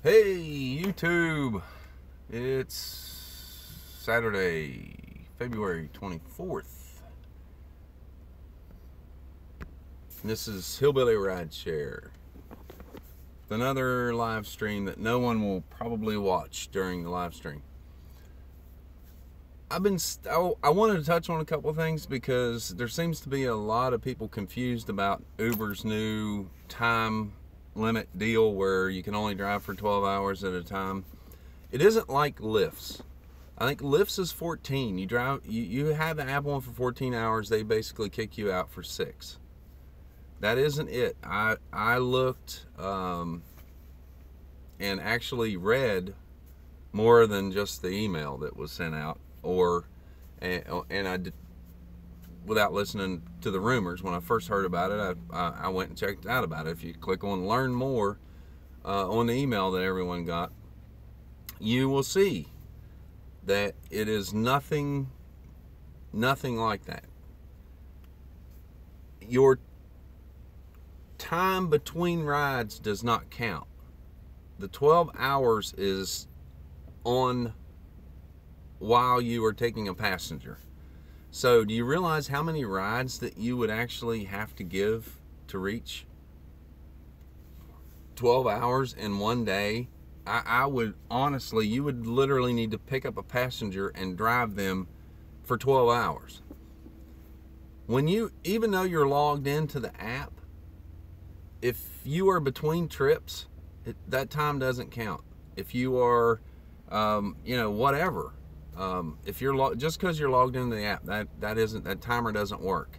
Hey YouTube, it's Saturday, February 24th. This is Hillbilly Rideshare. Another live stream that no one will probably watch during the live stream. I wanted to touch on a couple of things because there seems to be a lot of people confused about Uber's new time limit deal where you can only drive for 12 hours at a time. It isn't like Lyft's. I think Lyft's is 14. You have the app on for 14 hours, they basically kick you out for 6. That isn't it. I looked and actually read more than just the email that was sent out, and I did, without listening to the rumors. When I first heard about it, I went and checked out about it. If you click on learn more on the email that everyone got, you will see that it is nothing like that. Your time between rides does not count. The 12 hours is on while you are taking a passenger. So do you realize how many rides that you would actually have to give to reach 12 hours in one day? I would honestly, you would literally need to pick up a passenger and drive them for 12 hours. Even though you're logged into the app, if you are between trips, that time doesn't count. If you are, whatever. If you're just because you're logged into the app, that timer doesn't work.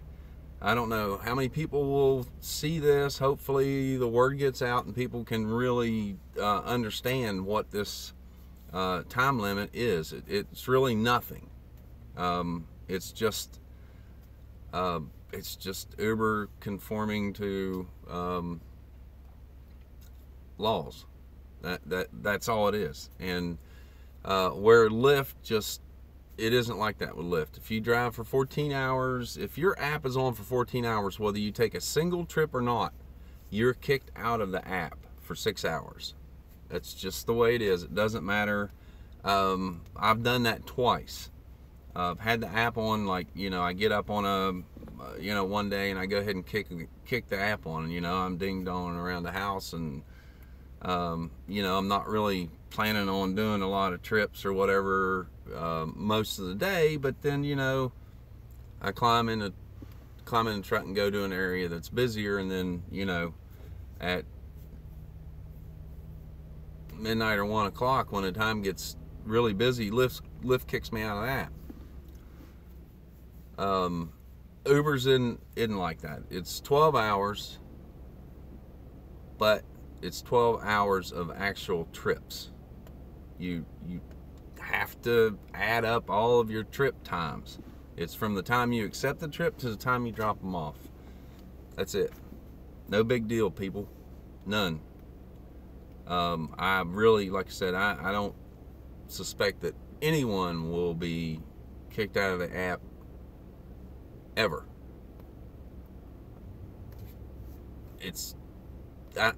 I don't know how many people will see this. Hopefully the word gets out and people can really understand what this time limit is. It's really nothing. It's just Uber conforming to laws. That's all it is. And where Lyft it isn't like that with Lyft. If you drive for 14 hours, if your app is on for 14 hours, whether you take a single trip or not, you're kicked out of the app for 6 hours. That's just the way it is. It doesn't matter. I've done that twice. I've had the app on, like, I get up on one day and I go ahead and kick the app on, and, I'm ding-donging around the house, and, I'm not really planning on doing a lot of trips or whatever most of the day, but then I climb in the truck and go to an area that's busier, and then at midnight or 1 o'clock, when the time gets really busy, Lyft kicks me out of that. Uber's isn't like that. It's 12 hours, but it's 12 hours of actual trips. You have to add up all of your trip times. It's from the time you accept the trip to the time you drop them off. That's it. No big deal, people. None. I really, like I said, I don't suspect that anyone will be kicked out of the app ever.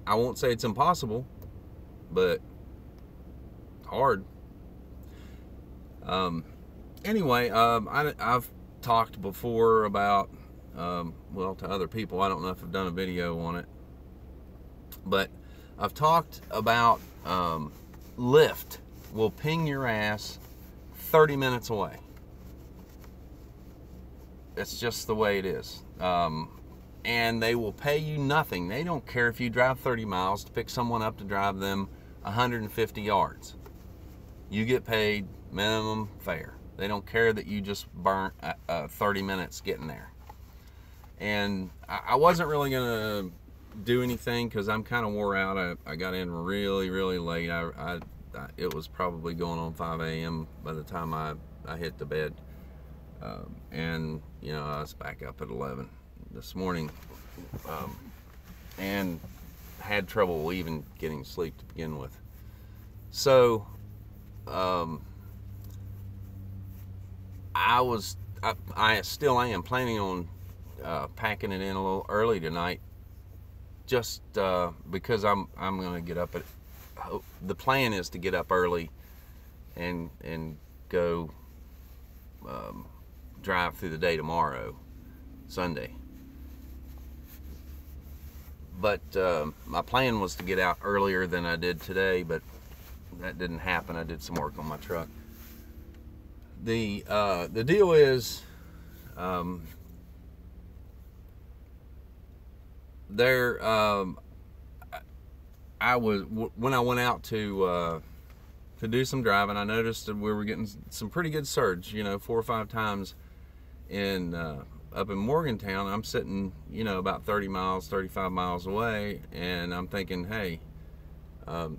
I won't say it's impossible, but hard. Anyway, I've talked before about, to other people. I don't know if I've done a video on it, but I've talked about Lyft will ping your ass 30 minutes away. It's just the way it is. And they will pay you nothing. They don't care if you drive 30 miles to pick someone up to drive them 150 yards. You get paid minimum fare. They don't care that you just burnt 30 minutes getting there. And I wasn't really going to do anything because I'm kind of wore out. I got in really, really late. It was probably going on 5 a.m. by the time I hit the bed. And, I was back up at 11 this morning, and had trouble even getting sleep to begin with. So I still am planning on packing it in a little early tonight, just because I'm going to get up at the plan is to get up early and go drive through the day tomorrow, Sunday. But my plan was to get out earlier than I did today, but that didn't happen. I did some work on my truck. The deal is, I was, when I went out to do some driving, I noticed that we were getting some pretty good surge, 4 or 5 times in up in Morgantown. I'm sitting, about 30 miles, 35 miles away, and I'm thinking, hey,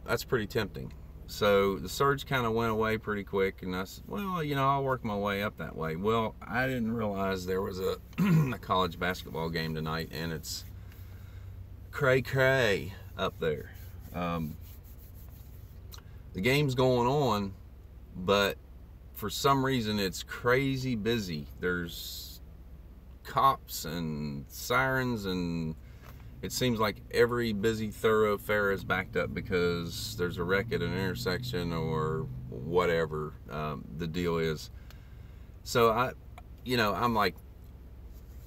that's pretty tempting. So the surge kind of went away pretty quick, and I said, well, I'll work my way up that way. Well, I didn't realize there was a, a college basketball game tonight, and it's cray-cray up there. The game's going on, but for some reason it's crazy busy. There's cops and sirens, and it seems like every busy thoroughfare is backed up because there's a wreck at an intersection or whatever the deal is. So I'm like,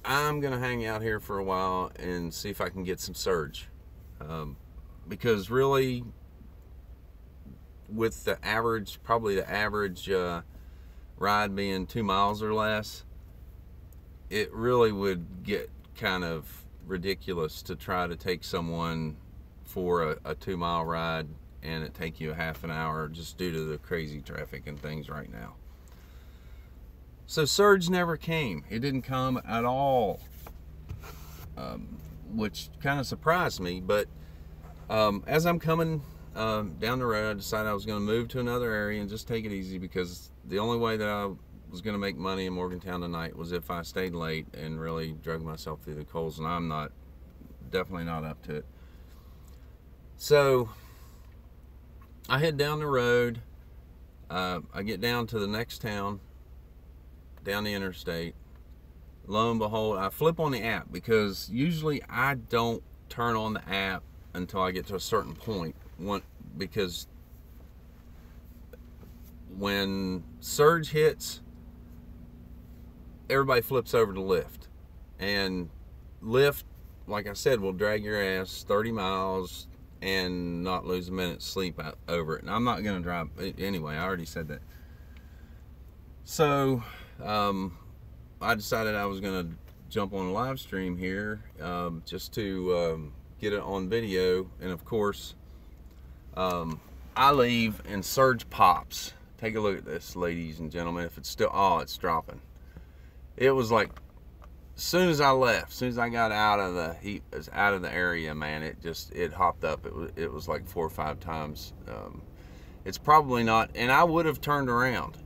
I'm gonna hang out here for a while and see if I can get some surge, because really, with the average, probably the average ride being 2 miles or less, it really would get kind of ridiculous to try to take someone for a 2 mile ride and it take you a half an hour just due to the crazy traffic and things right now. So surge never came. It didn't come at all, which kind of surprised me. But as I'm coming down the road, I decided I was going to move to another area and just take it easy, because the only way that I was going to make money in Morgantown tonight was if I stayed late and really drug myself through the coals, and I'm definitely not up to it. So I head down the road. I get down to the next town, down the interstate. Lo and behold, I flip on the app, because usually I don't turn on the app until I get to a certain point. Because when surge hits, everybody flips over to Lyft, and Lyft, like I said, will drag your ass 30 miles and not lose a minute's sleep over it. And I'm not going to drive anyway. I already said that. So I decided I was going to jump on a live stream here, just to get it on video. And of course, I leave and surge pops. Take a look at this, ladies and gentlemen. If it's still, oh, it's dropping. It was like, as soon as I left, as soon as I got out of the heat, out of the area, man, it hopped up. It was like 4 or 5 times. It's probably not, and I would have turned around.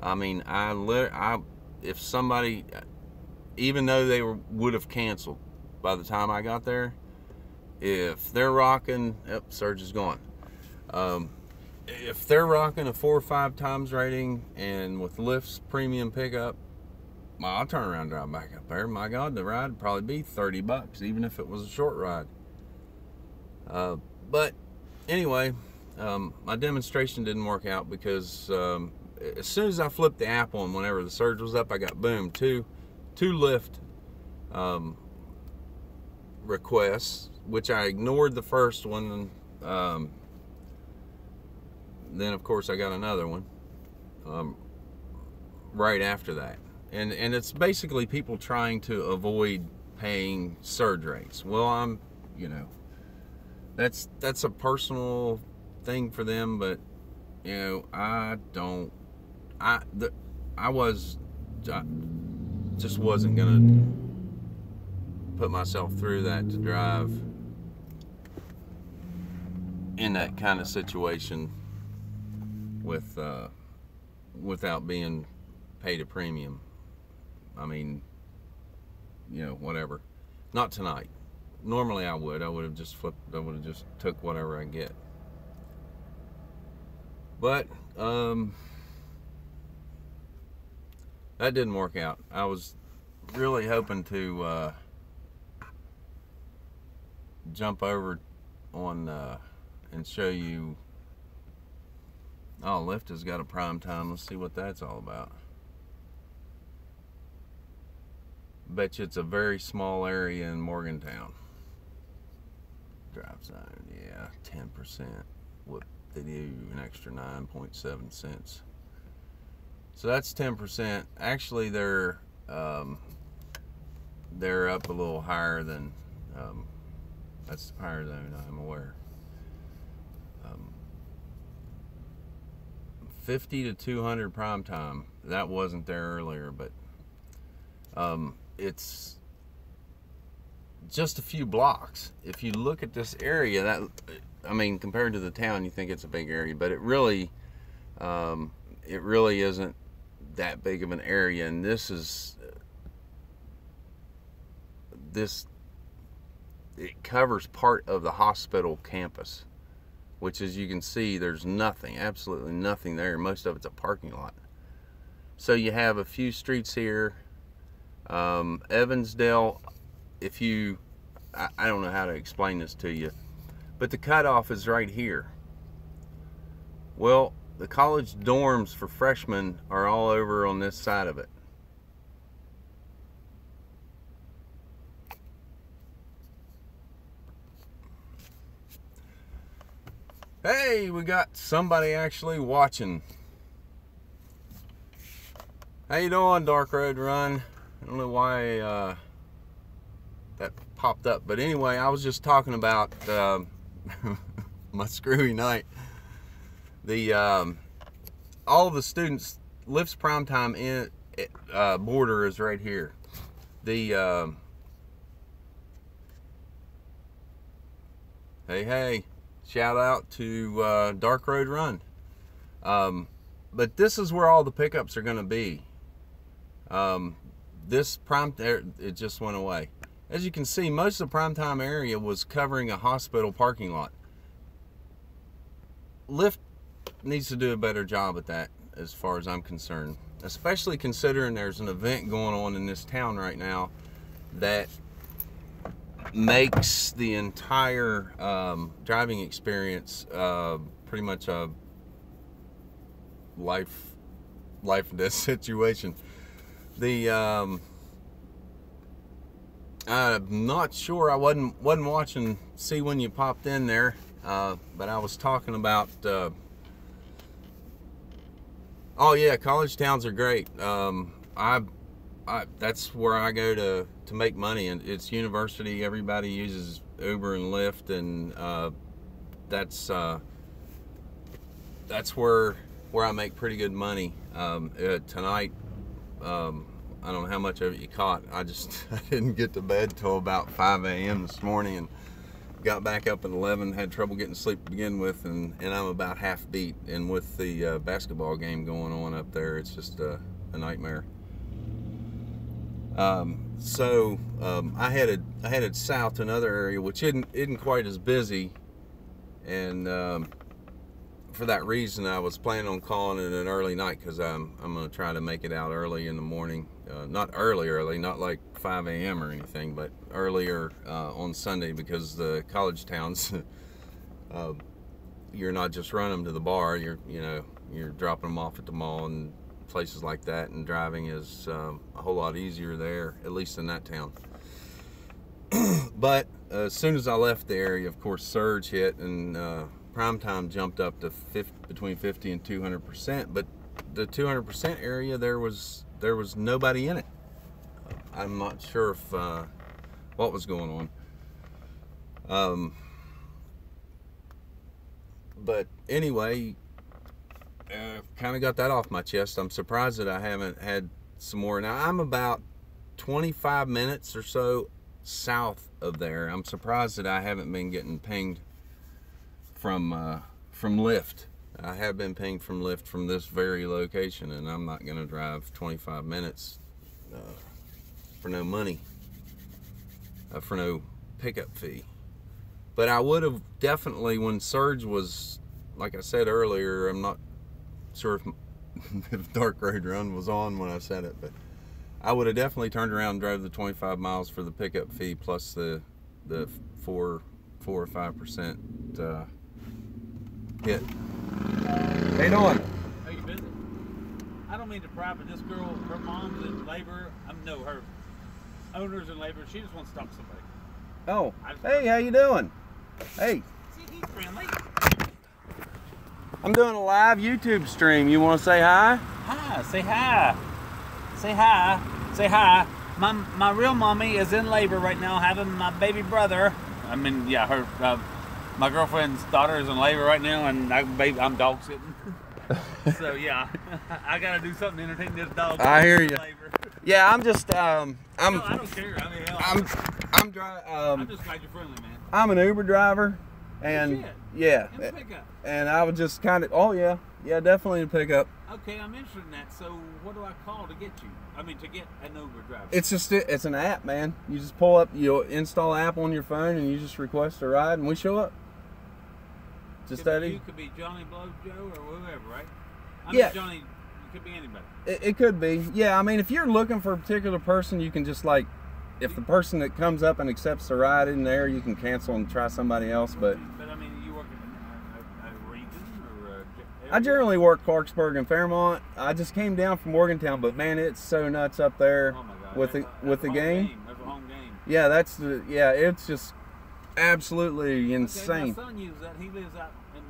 I mean, if somebody, even though they would have canceled by the time I got there, if they're rocking, yep, surge is gone. If they're rocking a 4 or 5 times rating and with Lyft's premium pickup, well, I'll turn around and drive back up there. My God, the ride would probably be $30, even if it was a short ride. But anyway, my demonstration didn't work out, because as soon as I flipped the app on, whenever the surge was up, I got, boom, two Lyft requests, which I ignored the first one. Then of course I got another one right after that, and it's basically people trying to avoid paying surge rates. Well, that's a personal thing for them, but I just wasn't gonna put myself through that to drive in that kind of situation without being paid a premium. I mean, whatever. Not tonight. Normally I would have just flipped. I would have just took whatever I get. But that didn't work out. I was really hoping to jump over on and show you Oh, Lyft has got a prime time. Let's see what that's all about. Bet you it's a very small area in Morgantown. Drive zone, yeah, 10%. What they do, an extra 9.7 cents. So that's 10%. Actually, they're up a little higher than that's higher than I'm aware. 50 to 200 prime time. That wasn't there earlier, but it's just a few blocks. If you look at this area, that, I mean, compared to the town, you think it's a big area, but it really isn't that big of an area. And it covers part of the hospital campus, which, as you can see, there's nothing, absolutely nothing there. Most of it's a parking lot. So you have a few streets here. Evansdale, I don't know how to explain this to you, but the cutoff is right here. Well, the college dorms for freshmen are all over on this side of it. Hey, we got somebody actually watching. How you doing, Dark Road Run? I don't know why that popped up, but anyway, I was just talking about my screwy night. All the students, Lyft's prime time border is right here. Hey, shout out to Dark Road Run. But this is where all the pickups are going to be. This prime, it just went away. As you can see, most of the primetime area was covering a hospital parking lot. Lyft needs to do a better job at that, as far as I'm concerned, especially considering there's an event going on in this town right now that makes the entire driving experience pretty much a life and death situation. I'm not sure. I wasn't watching. See when you popped in there, but I was talking about. Oh yeah, college towns are great. That's where I go to make money, and it's university. Everybody uses Uber and Lyft, and that's where I make pretty good money. Tonight, I don't know how much of it you caught. I didn't get to bed till about 5 a.m. this morning, and got back up at 11. Had trouble getting sleep to begin with, and I'm about half beat. And with the basketball game going on up there, it's just a nightmare. So I headed south to another area which isn't quite as busy, and for that reason I was planning on calling it an early night, because I'm going to try to make it out early in the morning. Not early, not like 5 a.m. or anything, but earlier on Sunday, because the college towns, you're not just running them to the bar, you're dropping them off at the mall and places like that, and driving is a whole lot easier there, at least in that town. But as soon as I left the area, of course, surge hit, and prime time jumped up to between 50 and 200%. But the 200% area, there was nobody in it. I'm not sure if what was going on. But anyway, kind of got that off my chest. I'm surprised that I haven't had some more. Now, I'm about 25 minutes or so south of there. I'm surprised that I haven't been getting pinged from Lyft. I have been pinged from Lyft from this very location, and I'm not going to drive 25 minutes for no money, for no pickup fee. But I would have definitely, when surge was, like I said earlier, I'm not sure if Dark Road Run was on when I said it, but I would have definitely turned around and drove the 25 miles for the pickup fee plus the 4 or 5% hit. How you doing? Are you busy? I don't mean to pry, but this girl, her mom's in labor. No, her owner's in labor. She just wants to talk to somebody. Oh, hey, how you doing? Hey. See, he's friendly. I'm doing a live YouTube stream. You want to say hi? Hi, say hi. Say hi. Say hi. My real mommy is in labor right now, having my baby brother. I mean, yeah, her. My girlfriend's daughter is in labor right now, and I'm dog sitting. So yeah, I gotta do something to entertain this dog. I hear you. Labor. Yeah, I'm just No, I don't care. I mean, hell, I'm just glad you're friendly, man. I'm an Uber driver, and yeah, In pickup. and I would just kind of, oh yeah, definitely in pickup. Okay, I'm interested in that. So what do I call to get you? I mean, to get an Uber driver. It's an app, man. You just pull up, you install an app on your phone, and you just request a ride, and we show up. Just that easy. You could be Johnny Blow Joe or whoever, right? I Yeah. mean, Johnny, you could be anybody. It could be. Yeah, I mean, if you're looking for a particular person, you can just like, if the person that comes up and accepts the ride in there, you can cancel and try somebody else. But I mean, you work in a region or a area? I generally work Clarksburg and Fairmont. I just came down from Morgantown, but man, it's so nuts up there. Oh my God. with the game. That's a home game. Yeah, it's just absolutely insane. Okay, my son uses that. He lives out in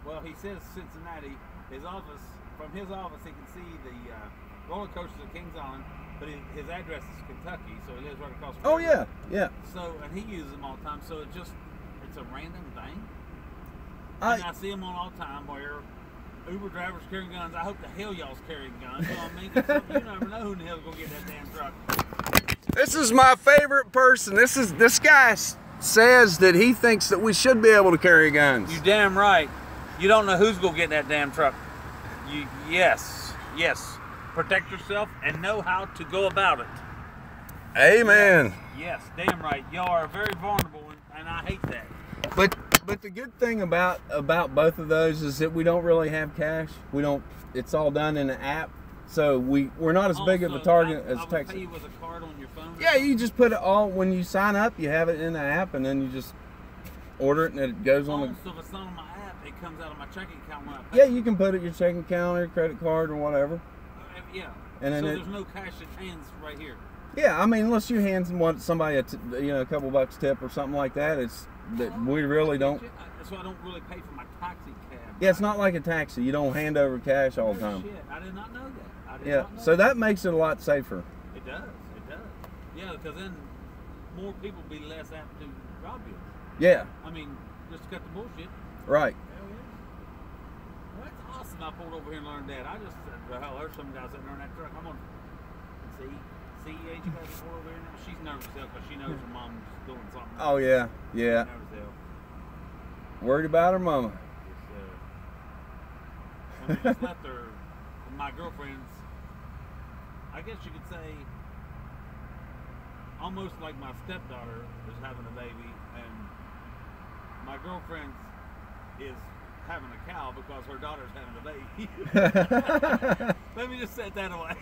well, he says Cincinnati. His office, from his office, he can see the roller coasters at Kings Island, but his address is Kentucky, so he lives right across the Oh river. yeah. So, and he uses them all the time, so it's a random thing. And I see them on all the time where Uber drivers carrying guns. I hope the hell y'all's carrying guns. You know what I mean? 'Cause you never know who in the hell's gonna get that damn truck. This is my favorite person. This guy says that he thinks that we should be able to carry guns. You damn right. You don't know who's gonna get in that damn truck. Yes. Protect yourself and know how to go about it. Amen. Yes, damn right. Y'all are very vulnerable, and I hate that. But the good thing about both of those is that we don't really have cash. We don't. It's all done in an app, so we're not as big of a target as Texas. Pay you with a card on your phone. Yeah, you just put it all when you sign up. You have it in the app, and then you just order it, and it goes on the. So if it's not on my app, it comes out of my checking account when I pay. Yeah, you can put it in your checking account or your credit card or whatever. Yeah. And then there's no cash in hands right here. Yeah, I mean, unless you hand somebody a couple bucks tip or something like that, we really don't. So I don't really pay for my taxi cab. Yeah, it's not like a taxi. You don't hand over cash all the time. Shit, I did not know that. Yeah, so that makes it a lot safer. It does. Yeah, because then more people be less apt to rob you. Yeah. I mean, just to cut the bullshit. Right. Hell yeah. Well, that's awesome. I pulled over here and learned that. I just said, well, there's some guy sitting there in that truck. I'm gonna see, ain't you guys pull over here now? She's nervous because she knows her mom's doing something. Oh yeah. She's nervous hell. Worried about her mama. I mean, just left her. My girlfriend's, I guess you could say, almost like my stepdaughter is having a baby, and my girlfriend is having a cow because her daughter's having a baby. Let me just set that away.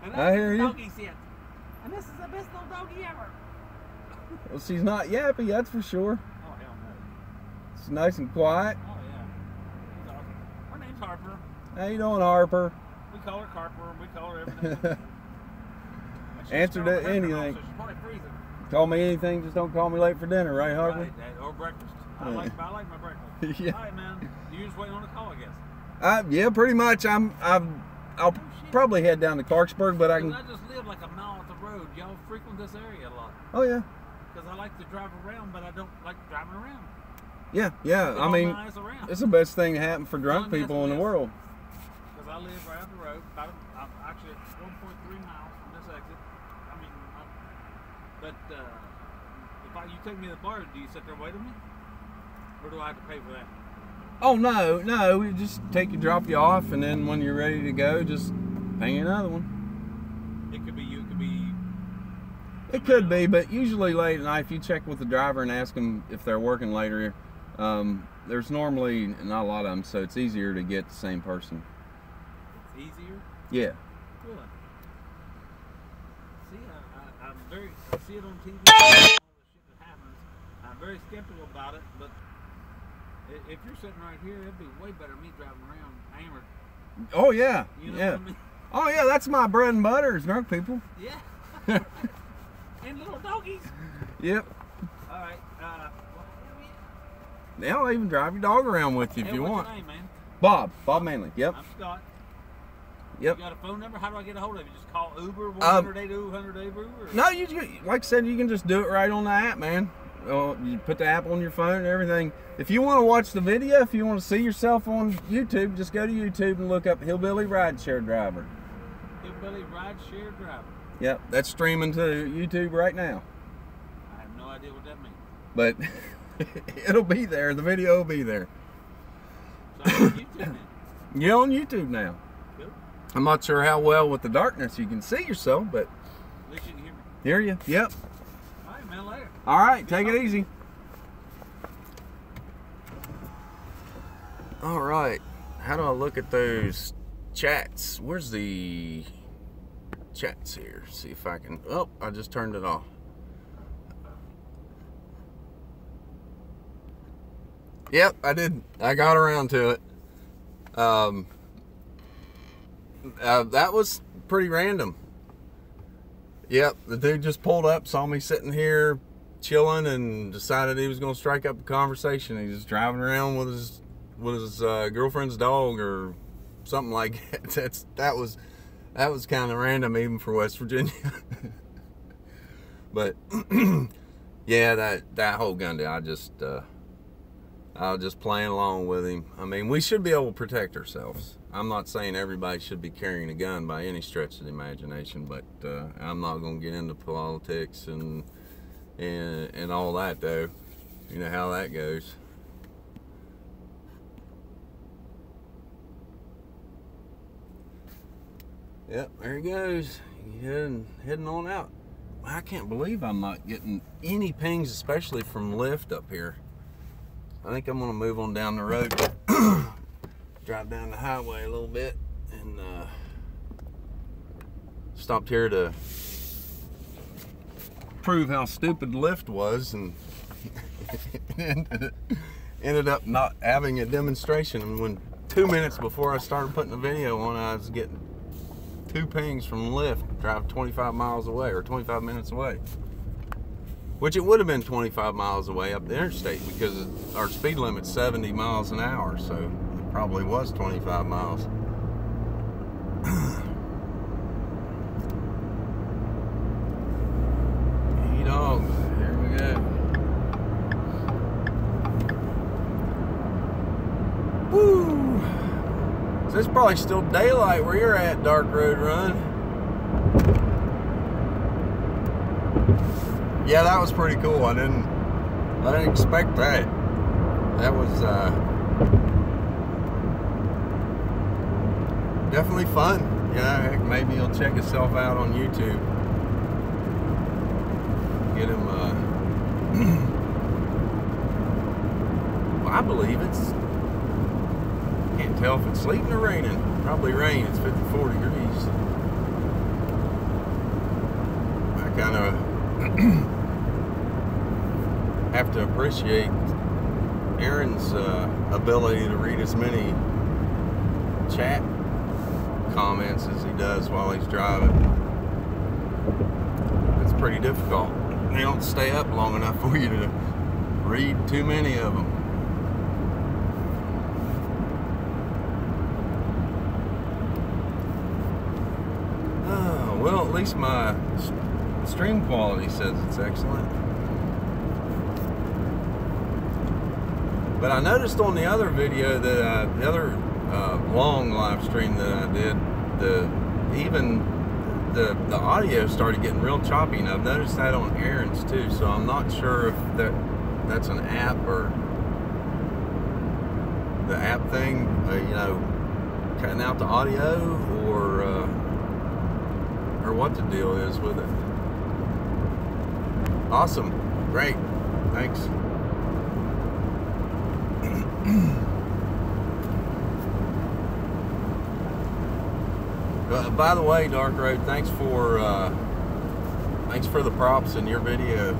And I hear you. Doggy sit. And this is the best little doggy ever. Well, she's not yappy, that's for sure. Oh, hell no. She's nice and quiet. Oh, yeah. She's awesome. Her name's Harper. How you doing, Harper? We call her Carper. We call her everything. Answer to anything. So she's probably freezing. Call me anything, just don't call me late for dinner, right, Harper? Right, or breakfast. I like my breakfast. Yeah. All right, man. You just waiting on a call, I guess. Yeah, pretty much. I'll probably head down to Clarksburg, but I can. I just live like a mile off the road. Y'all frequent this area a lot. Oh yeah. Because I like to drive around, but I don't like driving around. Yeah. I mean, it's the best thing to happen for drunk people in the world. Because I live right up the road. I'm actually at 1.3 miles from this exit. I mean, but if you take me to the bar, do you sit there and wait on me? Or do I have to pay for that? Oh no, we just take you, drop you off, and then when you're ready to go, just pay you another one. It could be you, it could be. It could be, but usually late at night, if you check with the driver and ask them if they're working later, there's normally not a lot of them, so it's easier to get the same person. It's easier? Yeah. Good. See, I see it on TV, all the shit that happens. I'm very skeptical about it, but If you're sitting right here, it'd be way better than me driving around hammered. Oh yeah, You know yeah. what I mean? Oh yeah, that's my bread and butter is drunk people. Yeah. And little doggies. Yep. All right. They'll even drive your dog around with you if you what's want. your name, man? Bob Manley. Yep. I'm Scott. Yep. You got a phone number? How do I get a hold of you? Just call Uber 100 Uber? No, like I said, you can just do it right on the app, man. You put the app on your phone and everything. If you want to watch the video, if you want to see yourself on YouTube, just go to YouTube and look up Hillbilly Rideshare Driver. Hillbilly Rideshare Driver. Yep, that's streaming to YouTube right now. I have no idea what that means. But it'll be there. The video will be there. So I'm on YouTube now. You're on YouTube now. Cool. I'm not sure how well with the darkness you can see yourself, but At least you can hear me. hear you. Yep. All right, man, later. All right, take it easy. All right, how do I look at those chats? Where's the chats here? See if I can. Oh, I just turned it off. Yep, I did. I got around to it. That was pretty random. Yep, the dude just pulled up, saw me sitting here chilling, and decided he was going to strike up a conversation. He was driving around with his girlfriend's dog or something like that. That was kind of random even for West Virginia. But yeah, that whole gun deal, I was just playing along with him. I mean, we should be able to protect ourselves. I'm not saying everybody should be carrying a gun by any stretch of the imagination, but I'm not going to get into politics and all that, though. You know how that goes. Yep, there he goes. Heading on out. I can't believe I'm not getting any pings, especially from Lyft up here. I think I'm going to move on down the road, drive down the highway a little bit, and stopped here to prove how stupid Lyft was, and ended up not having a demonstration. And when 2 minutes before I started putting the video on, I was getting 2 pings from Lyft, drive 25 miles away, or 25 minutes away. Which it would have been 25 miles away up the interstate, because our speed limit's 70 miles an hour, so it probably was 25 miles. Hey dogs, here we go. Woo! So it's probably still daylight where you're at, Dark Road Run. Yeah, that was pretty cool. I didn't expect that. That was definitely fun. Yeah, heck, maybe he'll check himself out on YouTube. Get him. Well, I believe it's. Can't tell if it's sleeting or raining. Probably rain. It's 54 degrees. I kind of have to appreciate Aaron's ability to read as many chat comments as he does while he's driving. It's pretty difficult. They don't stay up long enough for you to read too many of them. Well, at least my stream quality says it's excellent. But I noticed on the other video that the other long live stream that I did, the audio started getting real choppy, and I've noticed that on Aaron's too. So I'm not sure if that's an app or the app thing, you know, cutting out the audio, or what the deal is with it. Awesome, great, thanks. By the way, Dark Road, thanks for the props in your video.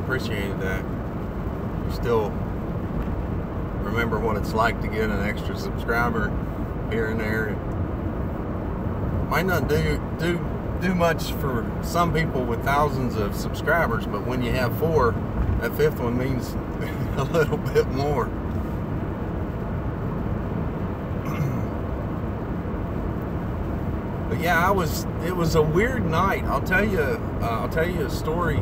Appreciated that. You're still remember what it's like to get an extra subscriber here and there. Might not do much for some people with thousands of subscribers, but when you have 4, that 5th one means a little bit more. But yeah, it was a weird night. I'll tell you a story.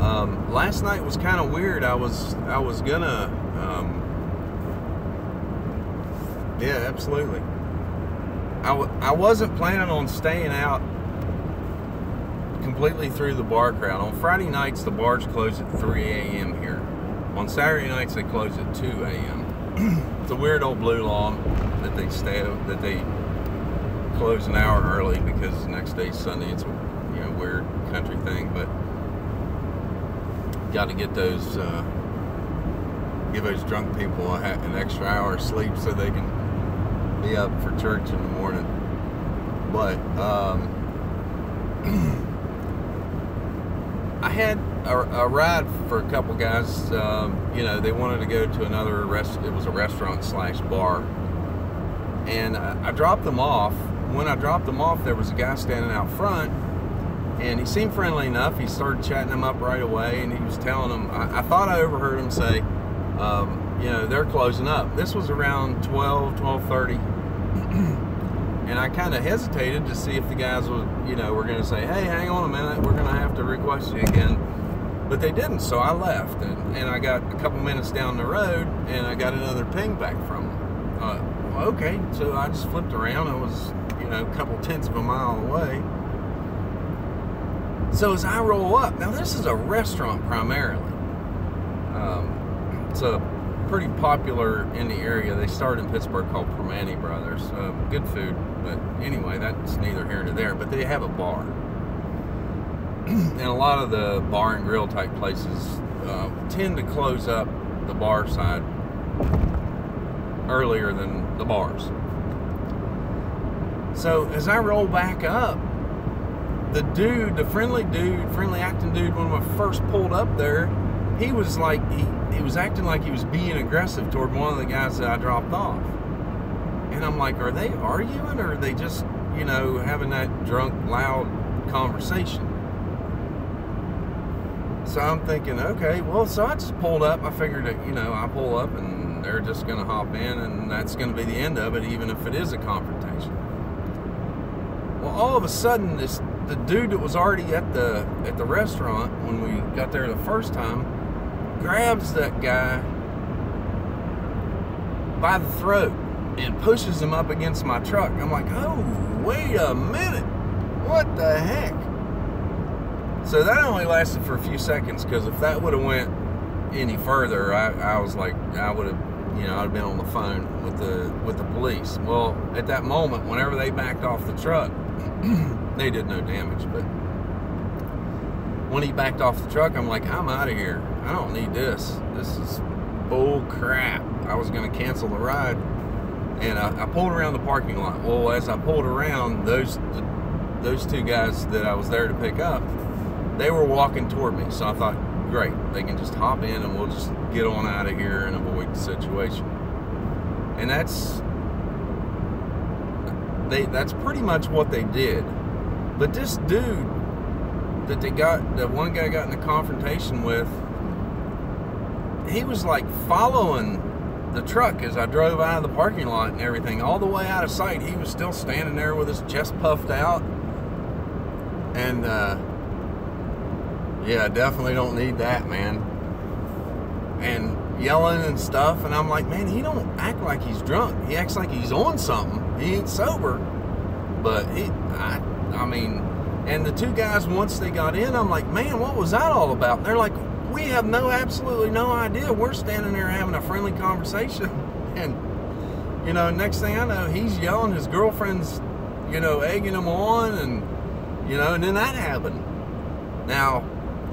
Last night was kind of weird. I was gonna, yeah, absolutely. I wasn't planning on staying out completely through the bar crowd. On Friday nights, the bars close at 3 a.m. here. On Saturday nights, they close at 2 a.m. It's a weird old blue law that they close an hour early because the next day's Sunday. It's a weird country thing, but got to get those give those drunk people an extra hour of sleep so they can be up for church in the morning. But I had a ride for a couple guys. They wanted to go to another it was a restaurant / bar, and I dropped them off. When I dropped them off, there was a guy standing out front, and he seemed friendly enough. He started chatting them up right away, and he was telling them, I thought I overheard him say, they're closing up. This was around 12:30, and I kind of hesitated to see if the guys were going to say, hey, hang on a minute, we're going to have to request you again. But they didn't, so I left, and I got a couple minutes down the road, and I got another ping back from them. Okay, so I just flipped around. I was, a couple tenths of a mile away. So as I roll up, now this is a restaurant primarily. It's a pretty popular in the area. They started in Pittsburgh called Permane Brothers. Good food, but anyway, that's neither here nor there. But they have a bar. And a lot of the bar and grill type places tend to close up the bar side earlier than the bars. So as I roll back up, the friendly acting dude, when I first pulled up there, he was like, he was acting like he was being aggressive toward one of the guys that I dropped off. And I'm like, are they arguing, or are they just, having that drunk, loud conversation? So I'm thinking, okay, well, so I just pulled up. I figured that, I pull up and they're just going to hop in, and that's going to be the end of it, even if it is a confrontation. Well, all of a sudden, the dude that was already at the restaurant when we got there the first time grabs that guy by the throat and pushes him up against my truck. I'm like, oh, wait a minute, what the heck? So that only lasted for a few seconds, because if that would have went any further, I was like, I would have, I'd have been on the phone with the police. Well, at that moment, whenever they backed off the truck, they did no damage, but when he backed off the truck, I'm like, I'm out of here. I don't need this. This is bull crap. I was going to cancel the ride, and I pulled around the parking lot. Well, as I pulled around, those two guys that I was there to pick up, they were walking toward me. So I thought, great, they can just hop in and we'll just get on out of here and avoid the situation. And that's pretty much what they did. But this dude that one guy got in a confrontation with, he was like following the truck as I drove out of the parking lot and everything, all the way out of sight. He was still standing there with his chest puffed out, and yeah, definitely don't need that, man. And yelling and stuff, and I'm like, man, he don't act like he's drunk. He acts like he's on something. He ain't sober, but I mean, and the two guys, once they got in, I'm like, man, what was that all about? And they're like, we have absolutely no idea. We're standing there having a friendly conversation, and next thing I know, he's yelling. His girlfriend's, egging him on, and and then that happened. Now,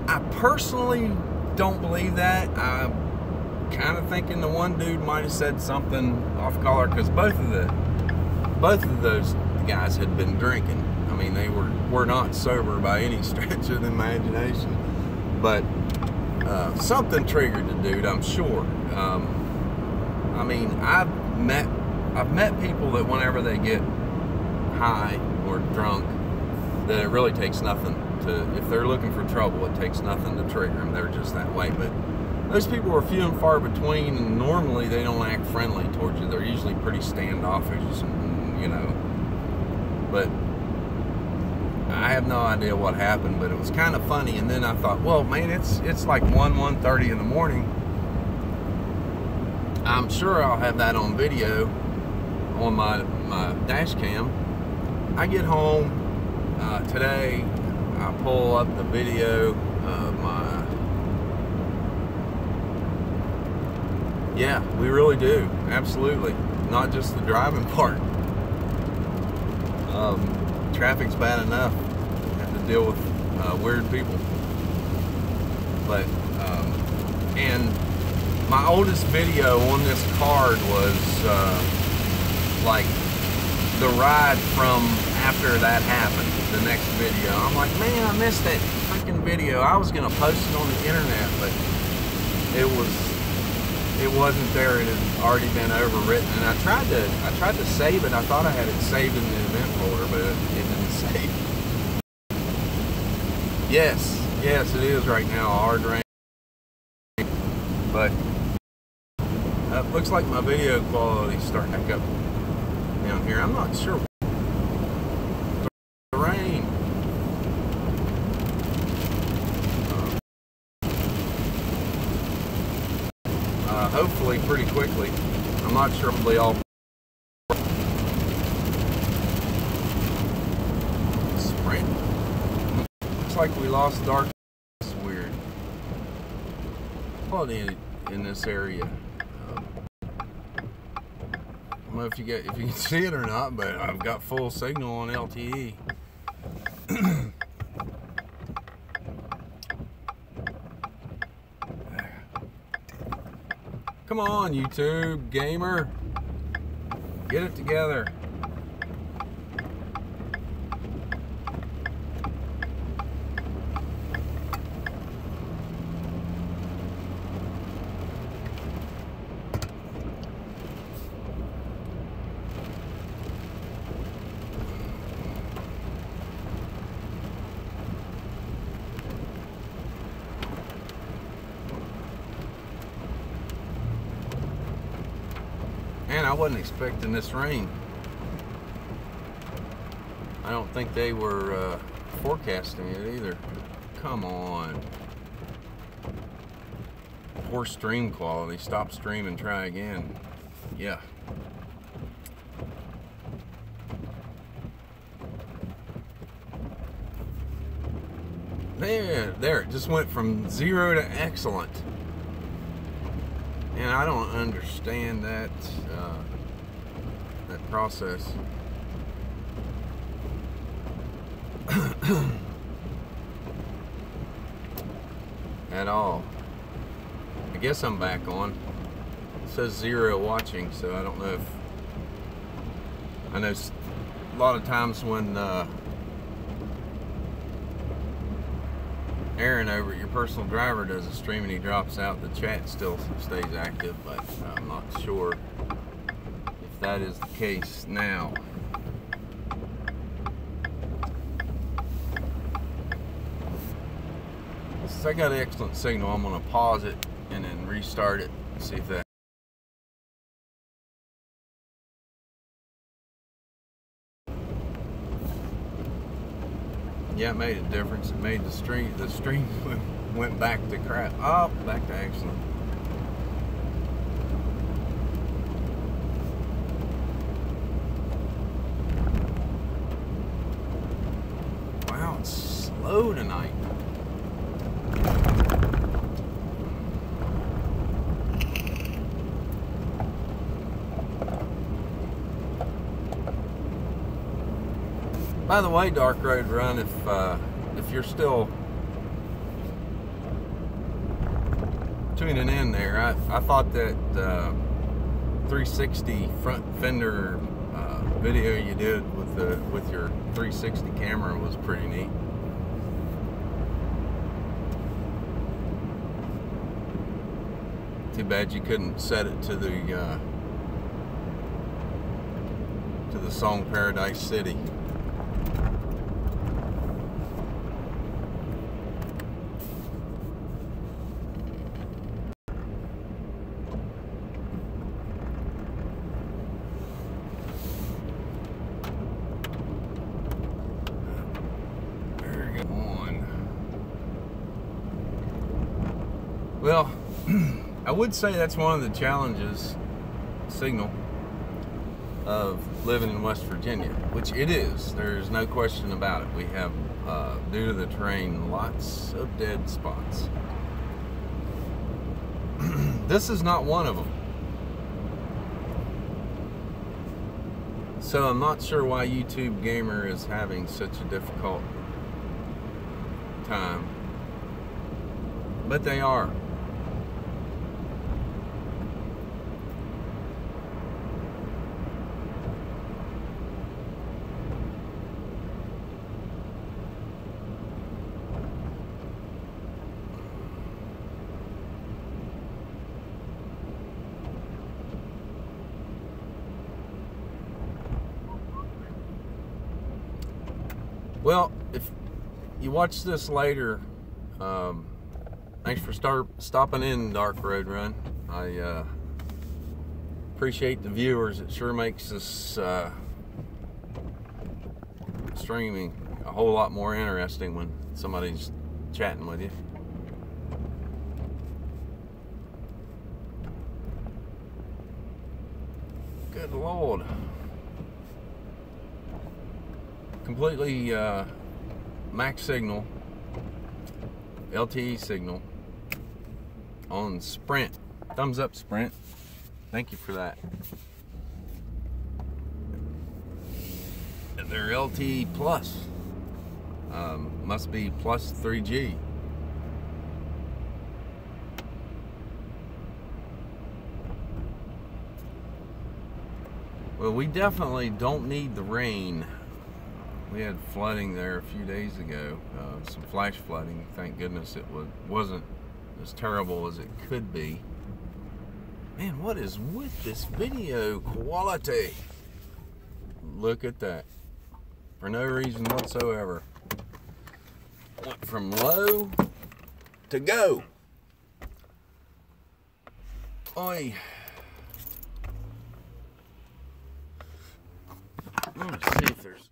I personally don't believe that. I'm kind of thinking the one dude might have said something off color, because both of those guys had been drinking. I mean, they were not sober by any stretch of the imagination, but something triggered the dude, I'm sure. I mean, I've met people that whenever they get high or drunk, that it really takes nothing to, if they're looking for trouble, it takes nothing to trigger them. They're just that way. But those people are few and far between, and normally they don't act friendly towards you. They're usually pretty standoffish, and, you know. But I have no idea what happened, but it was kind of funny. And then I thought, well, man, it's like 1:30 in the morning. I'm sure I'll have that on video on my dash cam. I get home today, I pull up the video of my, yeah, we really do, absolutely, not just the driving part. Traffic's bad enough, have to deal with weird people, but and my oldest video on this card was like the ride from after that happened, the next video. I'm like, man, I missed that freaking video. I was gonna post it on the internet, but it wasn't there. It had already been overwritten, and I tried to save it. I thought I had it saved in the event folder, but it didn't save. Yes, it is right now, hard rain. But looks like my video quality is starting to go down here. I'm not sure. The rain. Hopefully pretty quickly. I'm not sure if they all spring. Looks like we lost dark. It's weird. Quality in this area. I don't know if you can see it or not, but I've got full signal on LTE. Come on, YouTube gamer, get it together. Man, I wasn't expecting this rain. I don't think they were forecasting it either. Come on. Poor stream quality. Stop stream and try again. Yeah. There, it just went from 0 to excellent. And I don't understand that process. At all. I guess I'm back on. It says 0 watching, so I don't know if... I know a lot of times when Aaron over at Your Personal Driver does a stream and he drops out, the chat still stays active, but I'm not sure if that is the case now. Since I got an excellent signal, I'm going to pause it and then restart it and see if that... Yeah, it made a difference. It made the stream went back to crap. Oh, back to excellent. Wow, it's slow tonight. By the way, Dark Road Run, if you're still tuning in there, I thought that 360 front fender video you did with your 360 camera was pretty neat. Too bad you couldn't set it to the to the song Paradise City. Very good one. Well, I would say that's one of the challenges, signal, of living in West Virginia, which it is. There's no question about it. We have, due to the terrain, lots of dead spots. This is not one of them. So I'm not sure why YouTube Gamer is having such a difficult time, but they are. Well, if you watch this later, thanks for stopping in Dark Road Run. I appreciate the viewers. It sure makes this streaming a whole lot more interesting when somebody's chatting with you. Good Lord. Completely max signal, LTE signal on Sprint. Thumbs up, Sprint. Thank you for that. They're LTE plus. Must be plus 3G. Well, we definitely don't need the rain. We had flooding there a few days ago, some flash flooding. Thank goodness it wasn't as terrible as it could be. Man, what is with this video quality? Look at that. For no reason whatsoever. Went from low to go. Oi. Let me see if there's...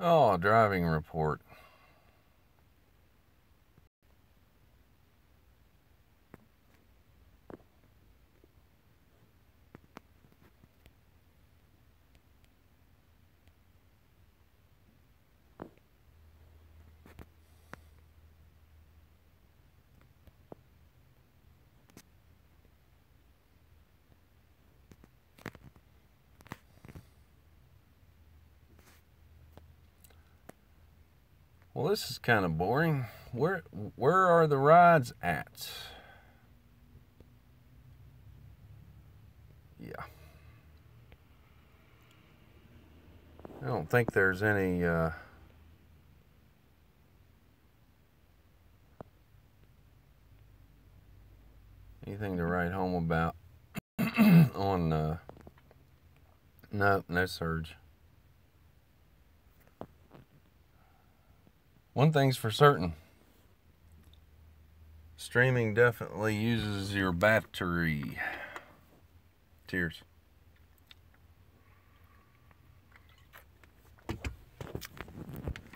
Oh, driving report. Well, this is kind of boring. Where are the rides at? Yeah. I don't think there's any anything to write home about on no surge. One thing's for certain, streaming definitely uses your battery. Cheers.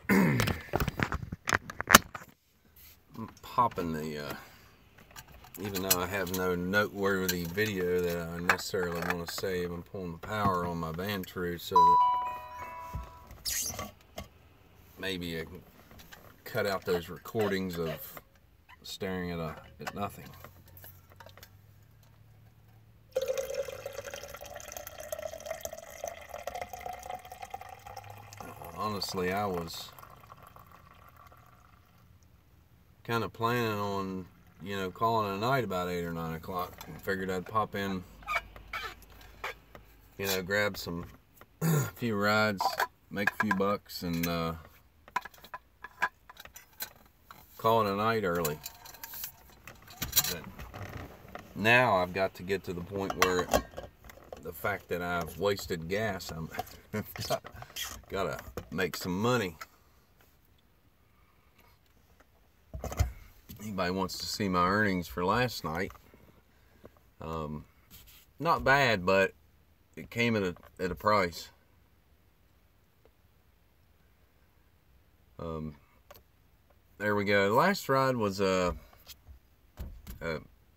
I'm popping the, even though I have no noteworthy video that I necessarily want to save, I'm pulling the power on my Vantrue so that maybe I can cut out those recordings of staring at nothing. honestly, I was kind of planning on, you know, calling it a night about 8 or 9 o'clock, and figured I'd pop in, you know, grab some a few rides, make a few bucks, and call it a night early. But now I've got to get to the point where the fact that I've wasted gas, I'm gotta make some money. Anybody wants to see my earnings for last night? Not bad, but it came at a price. There we go. The last ride was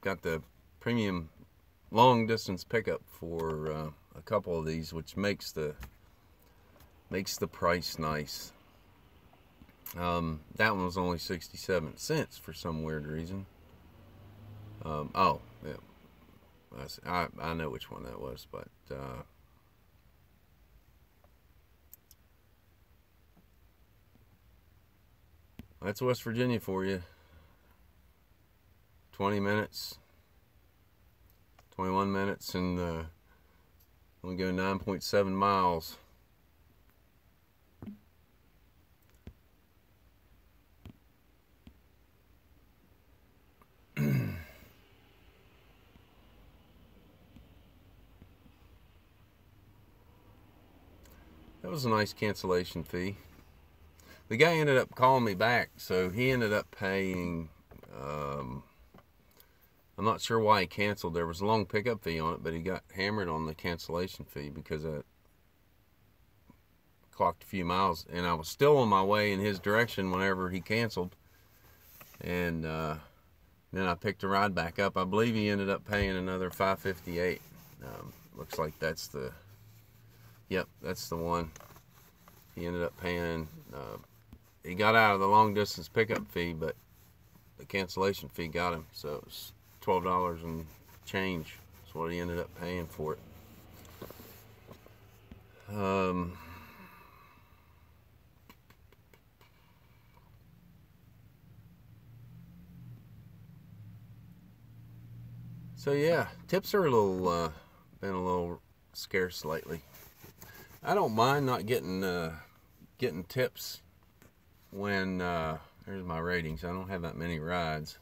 got the premium long distance pickup for a couple of these, which makes the price nice. That one was only 67 cents for some weird reason. Oh, yeah. I know which one that was, but that's West Virginia for you. 20 minutes, 21 minutes, and we go 9.7 miles. That was a nice cancellation fee. The guy ended up calling me back, so he ended up paying, I'm not sure why he canceled. There was a long pickup fee on it, but he got hammered on the cancellation fee because I clocked a few miles, and I was still on my way in his direction whenever he canceled. And then I picked a ride back up. I believe he ended up paying another $5.58. Looks like that's the, yep, that's the one. He ended up paying, he got out of the long distance pickup fee, but the cancellation fee got him, so it was $12 and change. That's what he ended up paying for it. So yeah, tips are been a little scarce lately. I don't mind not getting tips when here's my ratings. I don't have that many rides.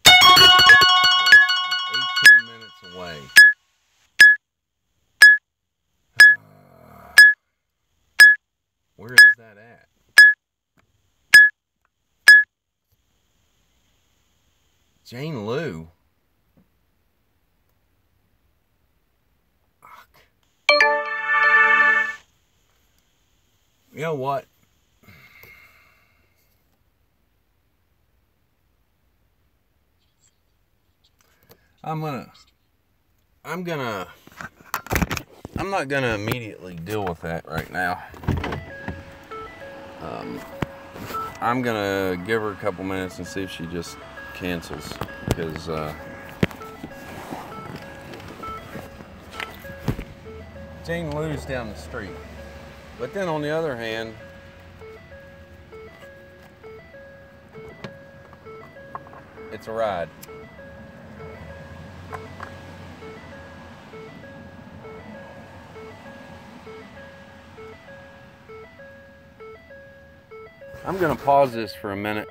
18 minutes away. Where is that at? Jane Lou. Fuck. You know what? I'm not gonna immediately deal with that right now. I'm gonna give her a couple minutes and see if she just cancels, because Jane Lou's down the street. But then on the other hand, it's a ride. I'm gonna pause this for a minute.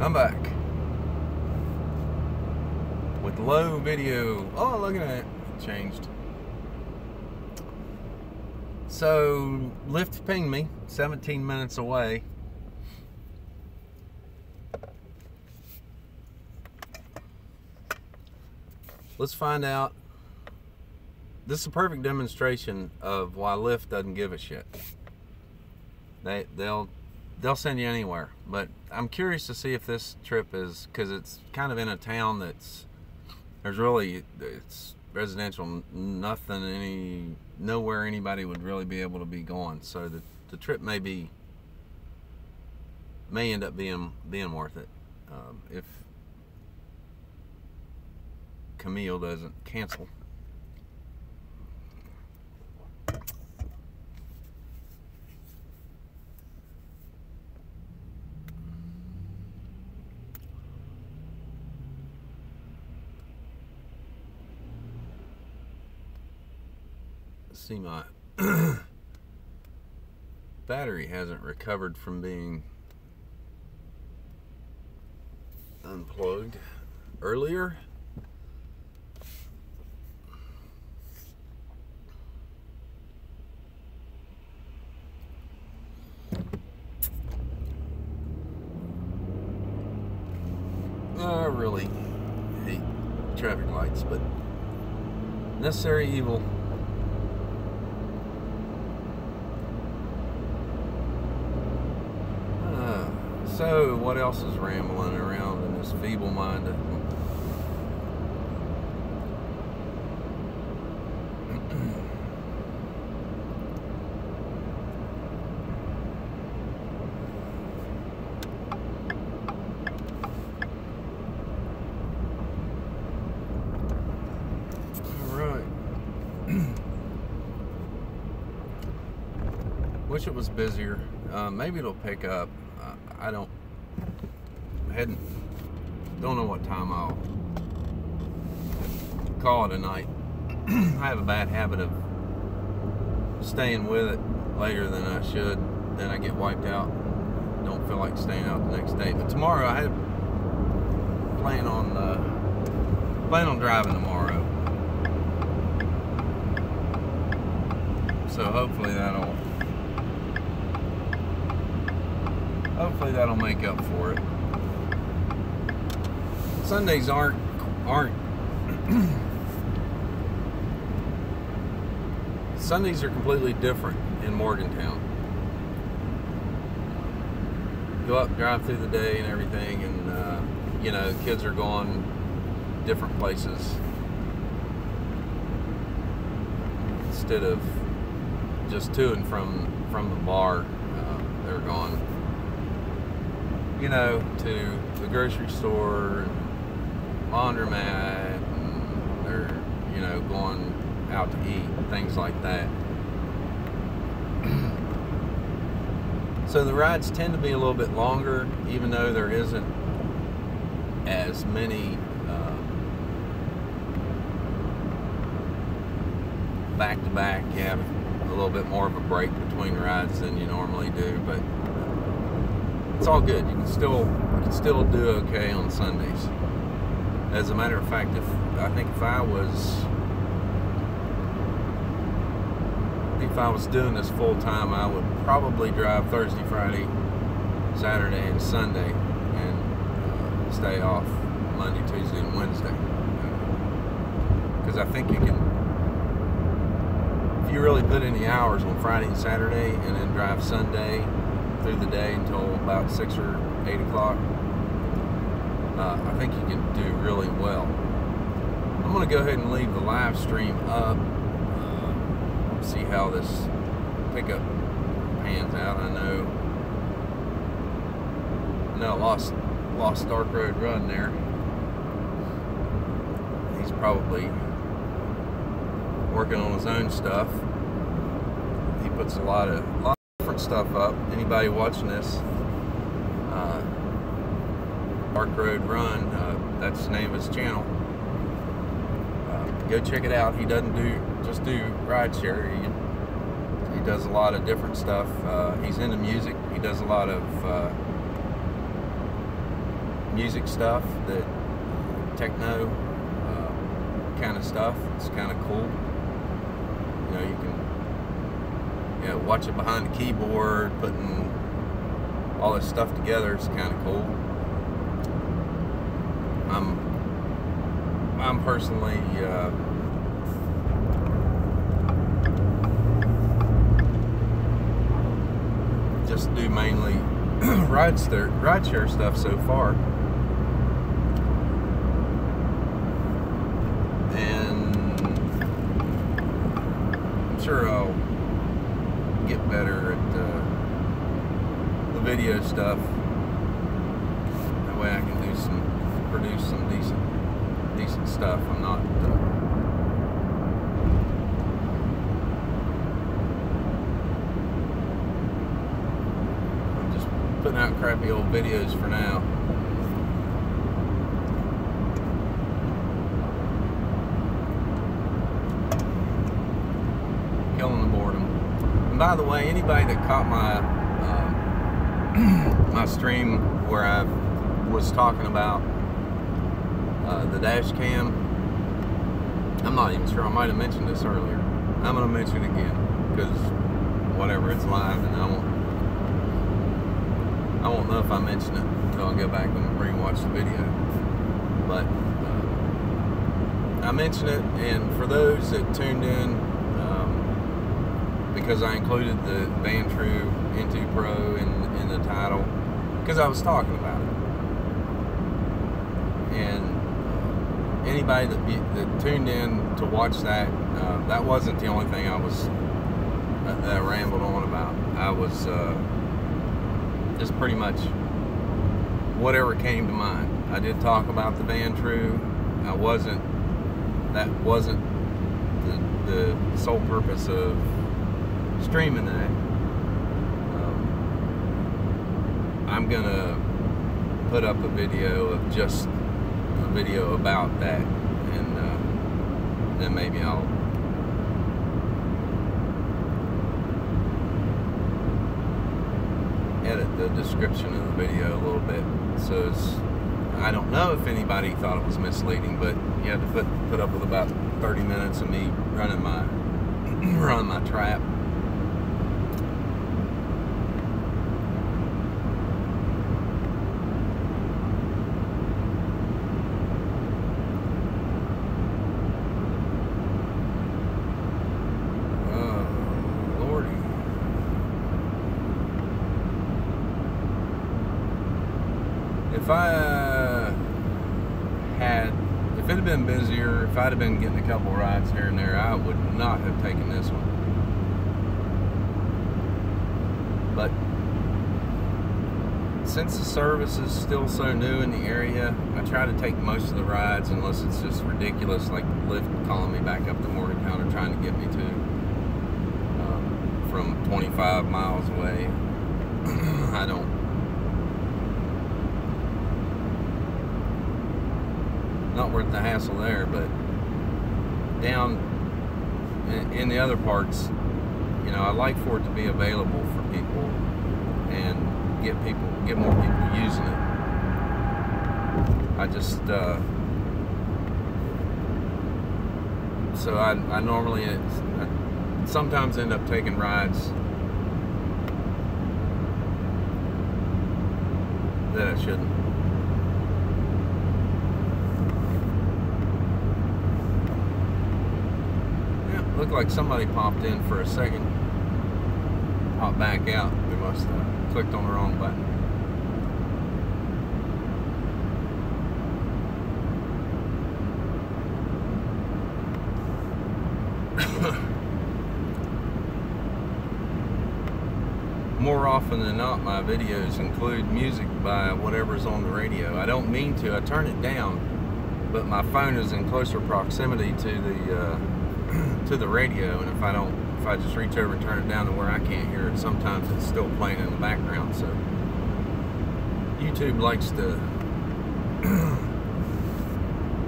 I'm back with low video. Oh, look at that. It changed. So, Lyft pinged me, 17 minutes away. Let's find out. This is a perfect demonstration of why Lyft doesn't give a shit. They'll send you anywhere, but I'm curious to see if this trip is, because it's kind of in a town it's residential, nowhere anybody would really be able to be going. So the trip may end up being worth it if Camille doesn't cancel. See, my battery hasn't recovered from being unplugged earlier. I really hate traffic lights, but necessary evil. So, what else is rambling around in this feeble-minded? Alright. Wish it was busier. Maybe it'll pick up. I don't know what time I'll call it a night. I have a bad habit of staying with it later than I should. Then I get wiped out. Don't feel like staying out the next day. But tomorrow I had plan on driving tomorrow. So hopefully that'll make up for it. Sundays aren't Sundays are completely different in Morgantown. Go up, drive through the day and everything, and you know, kids are going different places instead of just to and from the bar. They're going, you know, to the grocery store, laundromat, and they're, you know, going out to eat, things like that. So the rides tend to be a little bit longer, even though there isn't as many back to back. You have a little bit more of a break between rides than you normally do, but it's all good. You can still do okay on Sundays. As a matter of fact, if I was doing this full time, I would probably drive Thursday, Friday, Saturday, and Sunday, and stay off Monday, Tuesday, and Wednesday. Because I think you can, if you really put in the hours on Friday and Saturday, and then drive Sunday through the day until about 6 or 8 o'clock, I think you can do really well. I'm going to go ahead and leave the live stream up. See how this pickup pans out. I know lost Dark Road Run there. He's probably working on his own stuff. He puts a lot of different stuff up. Anybody watching this, Dark Road Run, that's the name of his channel. Go check it out. He doesn't just do rideshare. He does a lot of different stuff. He's into music. He does a lot of music stuff, that techno kind of stuff. It's kind of cool. You know, you can watch it behind the keyboard, putting all this stuff together. It's kind of cool. I'm personally just do mainly rideshare stuff so far, and I'm sure I'll get better at the video stuff. That way I can produce some decent stuff. I'm not I'm just putting out crappy old videos for now. Killing the boredom. And by the way, anybody that caught my my stream where I was talking about the dash cam, I'm not even sure, I might have mentioned this earlier. I'm going to mention it again, because whatever, it's live, and I won't know if I mention it until I go back and rewatch the video. But I mentioned it, and for those that tuned in, because I included the Band True N2 Pro in the title, because I was talking about it. And anybody that tuned in to watch that, that wasn't the only thing that I rambled on about. I was just pretty much whatever came to mind. I did talk about the Band True. That wasn't the sole purpose of streaming that. I'm gonna put up a video of just a video about that, and then maybe I'll edit the description of the video a little bit, so I don't know if anybody thought it was misleading, but you have to put up with about 30 minutes of me running my trap. If it had been busier, if I'd have been getting a couple rides here and there, I would not have taken this one. But since the service is still so new in the area, I try to take most of the rides unless it's just ridiculous, like Lyft calling me back up to Morgantown or trying to get me to from 25 miles away. I don't. Not worth the hassle there, but down in the other parts, you know, I like for it to be available for people and get more people using it. I just so I normally sometimes end up taking rides that I shouldn't. Looked like somebody popped in for a second, popped back out. They must have clicked on the wrong button. More often than not, my videos include music by whatever's on the radio. I don't mean to. I turn it down, but my phone is in closer proximity to the radio, and if I just reach over and turn it down to where I can't hear it, sometimes it's still playing in the background. So YouTube likes to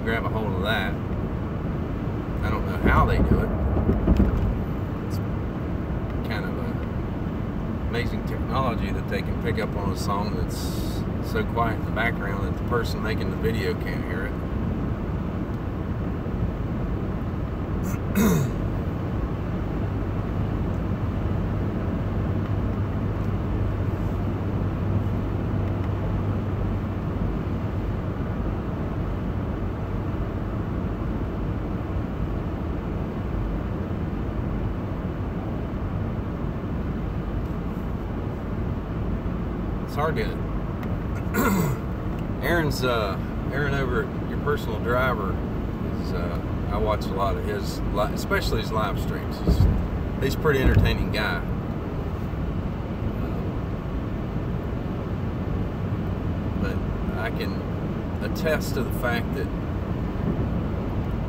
grab a hold of that. I don't know how they do it. It's kind of a amazing technology that they can pick up on a song that's so quiet in the background that the person making the video can't hear it. It's hard to. Aaron over at Your Personal Driver is. I watch a lot of his, especially his live streams. He's a pretty entertaining guy. But I can attest to the fact that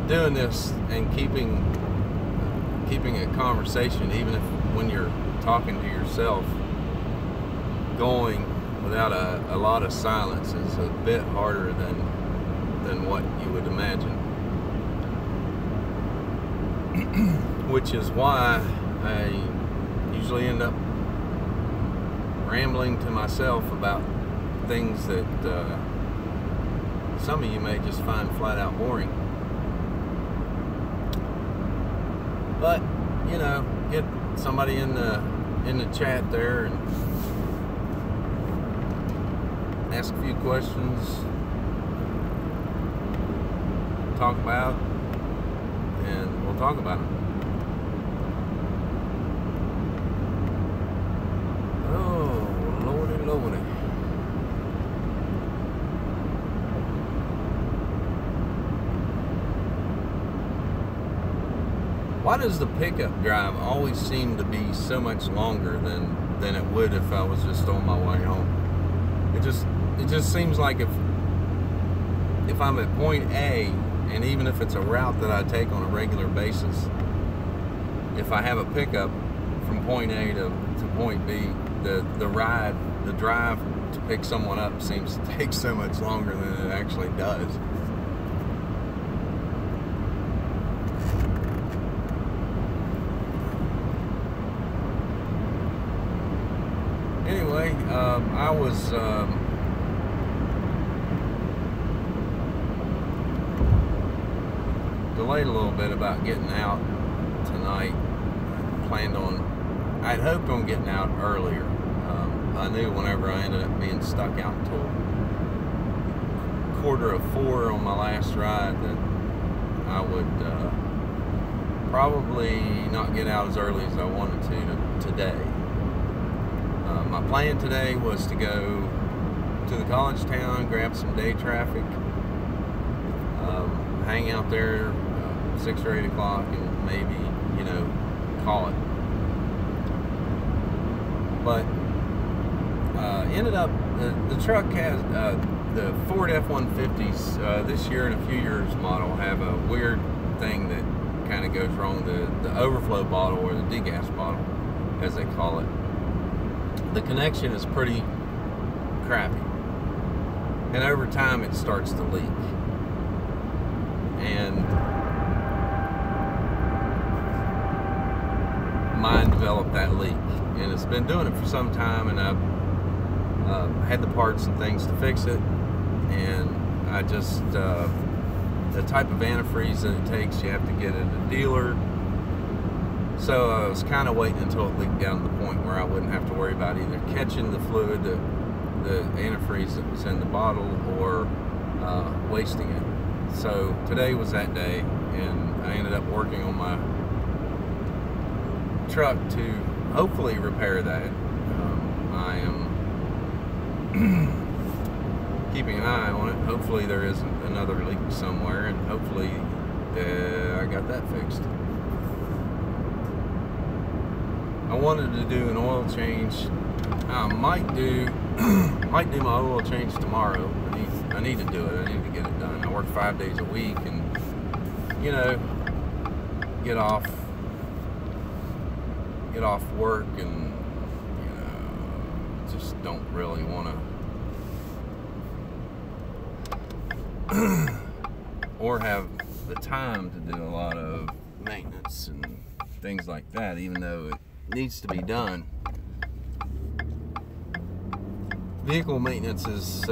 doing this and keeping a conversation, even if when you're talking to yourself, going without a lot of silence is a bit harder than what you would imagine. Which is why I usually end up rambling to myself about things that some of you may just find flat out boring. But, you know, get somebody in the chat there and ask a few questions, talk about, and we'll talk about them. Oh, lordy, lordy. Why does the pickup drive always seem to be so much longer than it would if I was just on my way home? It just seems like if I'm at point A, and even if it's a route that I take on a regular basis, if I have a pickup from point A to point B, the drive to pick someone up seems to take so much longer than it actually does. Anyway, I was delayed a little bit about getting out tonight. I'd hoped on getting out earlier. I knew whenever I ended up being stuck out until 3:45 on my last ride that I would probably not get out as early as I wanted to today. My plan today was to go to the college town, grab some day traffic, hang out there 6 or 8 o'clock, and maybe, you know, call it. But ended up, the truck has, the Ford F-150s this year and a few years model have a weird thing that kind of goes wrong. The overflow bottle, or the degas bottle, as they call it. The connection is pretty crappy, and over time it starts to leak. And mine developed that leak, and it's been doing it for some time, and I've had the parts and things to fix it, and I just the type of antifreeze that it takes, you have to get at a dealer. So I was kind of waiting until it leaked down to the point where I wouldn't have to worry about either catching the fluid, the antifreeze that was in the bottle, or wasting it. So today was that day, and I ended up working on my truck to hopefully repair that. I am keeping an eye on it. Hopefully there isn't another leak somewhere, and hopefully I got that fixed. I wanted to do an oil change. I might do my oil change tomorrow. I need to do it. I need to get it done. I work 5 days a week, and you know, get off work, and you know, just don't really want to or have the time to do a lot of maintenance and things like that, even though it needs to be done. vehicle maintenance is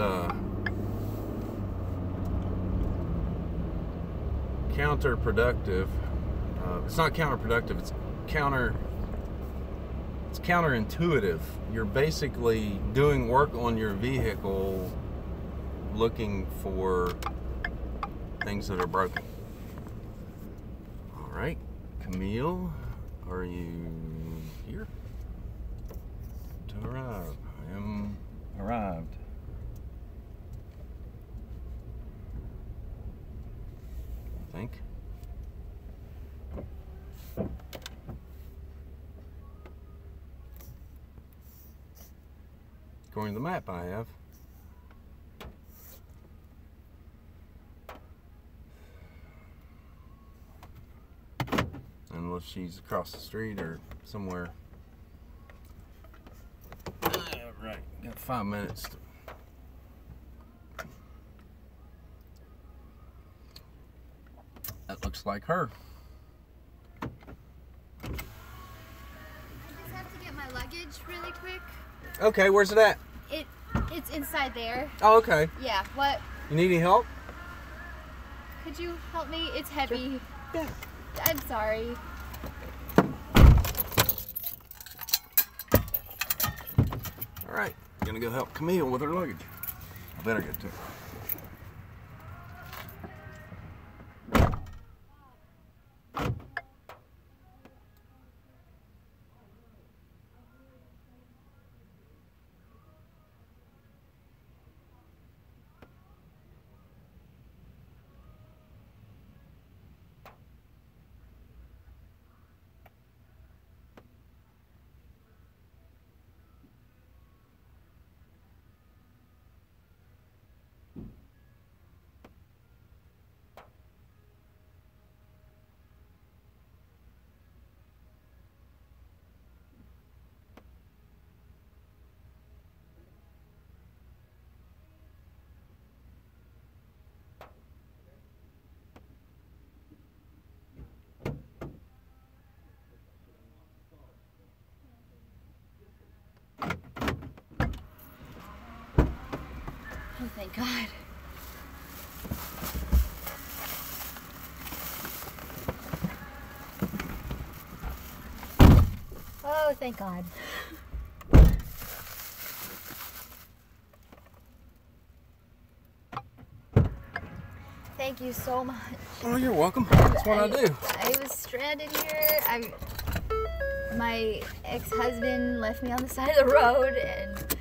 counterproductive. It's not counterproductive. It's counterintuitive. You're basically doing work on your vehicle, looking for things that are broken. All right, Camille, are you here to arrive? I am arrived. I think. According to the map I have. Unless she's across the street or somewhere. Alright, got 5 minutes. That looks like her. I just have to get my luggage really quick. Okay, where's it at? It's inside there. Oh, okay. Yeah, what? You need any help? Could you help me? It's heavy. Yeah. I'm sorry. Alright, gonna go help Camille with her luggage. I better get to it. Oh, thank God. Oh, thank God. Thank you so much. Oh, you're welcome. That's what I do. I was stranded here. My ex-husband left me on the side of the road, and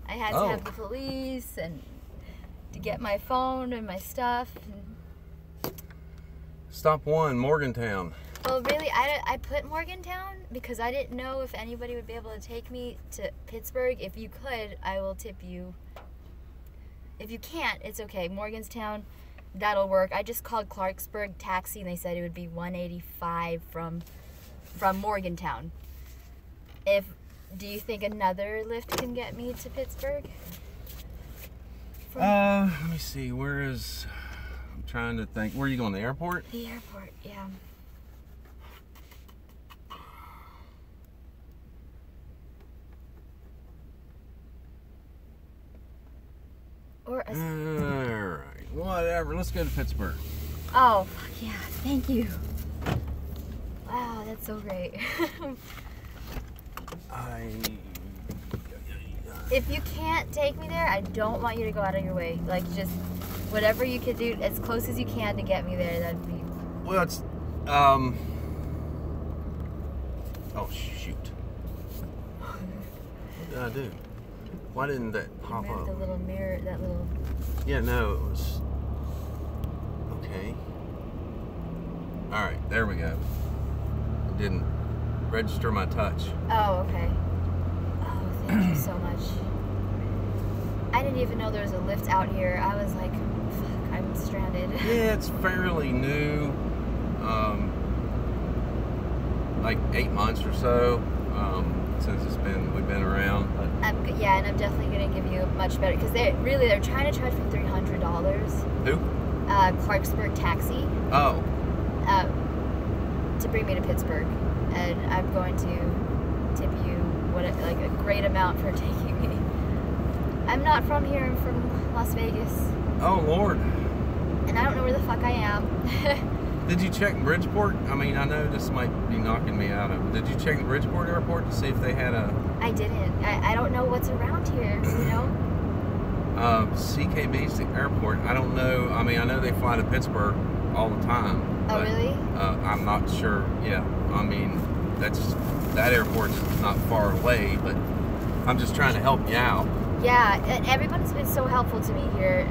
I had to have the police and to get my phone and my stuff. And Stop 1, Morgantown. well, really, I put Morgantown because I didn't know if anybody would be able to take me to Pittsburgh. If you could, I will tip you. If you can't, it's okay. Morgantown, that'll work. I just called Clarksburg Taxi, and they said it would be $185 from Morgantown. Do you think another lift can get me to Pittsburgh? Let me see. I'm trying to think. Where are you going? The airport? The airport, yeah. Or a... Alright. Whatever. Let's go to Pittsburgh. Oh, fuck yeah. Thank you. Wow, that's so great. If you can't take me there, I don't want you to go out of your way. Like, just whatever you could do as close as you can to get me there, that'd be... Well, it's, oh, shoot. What did I do? Why didn't that pop Remember up? the little mirror, that little... Yeah, no, it was... Okay. Alright, there we go. It didn't register my touch. Oh, okay. Oh, thank you so much. I didn't even know there was a lift out here. I was like, fuck, I'm stranded. Yeah, it's fairly new. Like 8 months or so since we've been around. But Yeah, and I'm definitely gonna give you much better because they're trying to charge me $300. who? Clarksburg Taxi. Oh. To bring me to Pittsburgh, and I'm going to tip you like a great amount for taking me. I'm not from here. I'm from Las Vegas. Oh, Lord. And I don't know where the fuck I am. Did you check Bridgeport? I mean, I know this might be knocking me out of. Did you check the Bridgeport airport to see if they had a... I didn't. I don't know what's around here, you know? CKB's the airport. I don't know. I mean, I know they fly to Pittsburgh all the time. Oh, but, really? I'm not sure. Yeah. I mean, that airport's not far away, but I'm just trying to help you out. Yeah, and everybody's been so helpful to me here.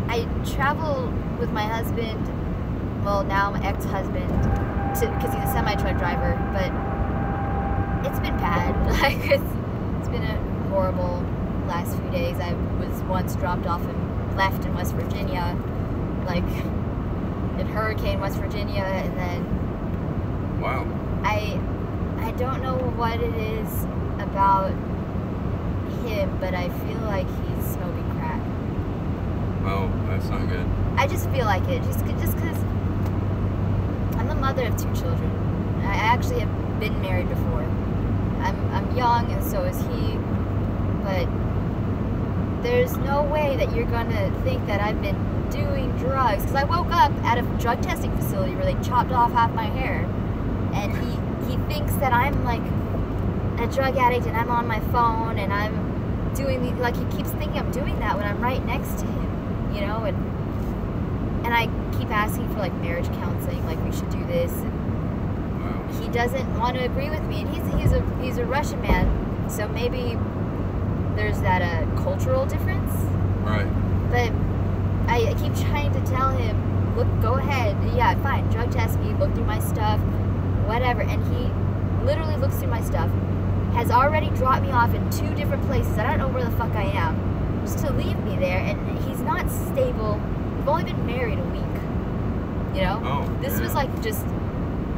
I travel with my husband, well, now my ex-husband, because he's a semi-truck driver, but it's been bad. Like, it's been a horrible last few days. I was once dropped off and left in West Virginia, like in Hurricane, West Virginia, and then Wow. I don't know what it is about him, but I feel like he's smoking crack. Oh, that's not good. I just feel like it, just because I'm the mother of 2 children. I actually have been married before. I'm young, and so is he, but there's no way that you're gonna think that I've been doing drugs, because I woke up at a drug testing facility where they chopped off half my hair, and he thinks that I'm like a drug addict and I'm on my phone and I'm doing like, he keeps thinking I'm doing that when I'm right next to him, you know, and I keep asking for like marriage counseling, like we should do this, and he doesn't want to agree with me, and he's a Russian man, so maybe there's that cultural difference. Right. But I keep trying to tell him, look, go ahead, yeah, fine, drug test me, look through my stuff, whatever, and he literally looks through my stuff, has already dropped me off in 2 different places. I don't know where the fuck I am, just to leave me there, and he's not stable. We've only been married a week, you know? Oh, this yeah. was like just,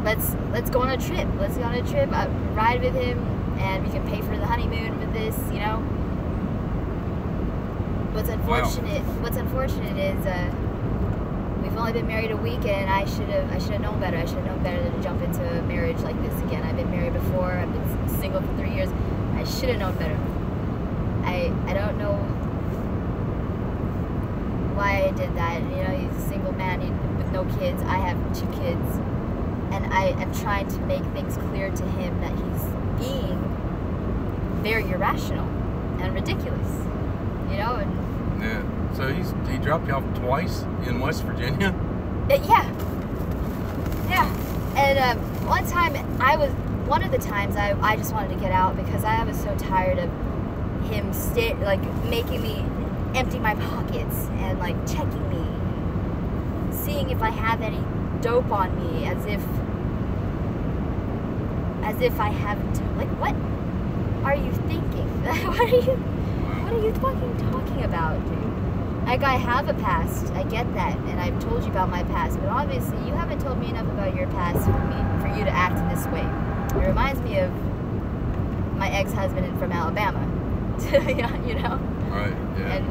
let's go on a trip. Let's go on a trip, ride with him, and we can pay for the honeymoon with this, you know? What's unfortunate is we've only been married a week, and I should have known better. I should have known better than to jump into a marriage like this again. I've been married before. I've been single for 3 years. I should have known better. I don't know why I did that. You know, he's a single man with no kids. I have 2 kids, and I am trying to make things clear to him that he's being very irrational and ridiculous. You know, and Yeah. So he dropped you off twice in West Virginia? yeah. And one of the times I just wanted to get out because I was so tired of him making me empty my pockets and like checking me, seeing if I have any dope on me, as if I have to. Like, what are you thinking? What are you fucking talking about, dude? Like, I have a past, I get that, and I've told you about my past, but obviously you haven't told me enough about your past for you to act in this way. It reminds me of my ex-husband from Alabama, you know? Right, yeah. And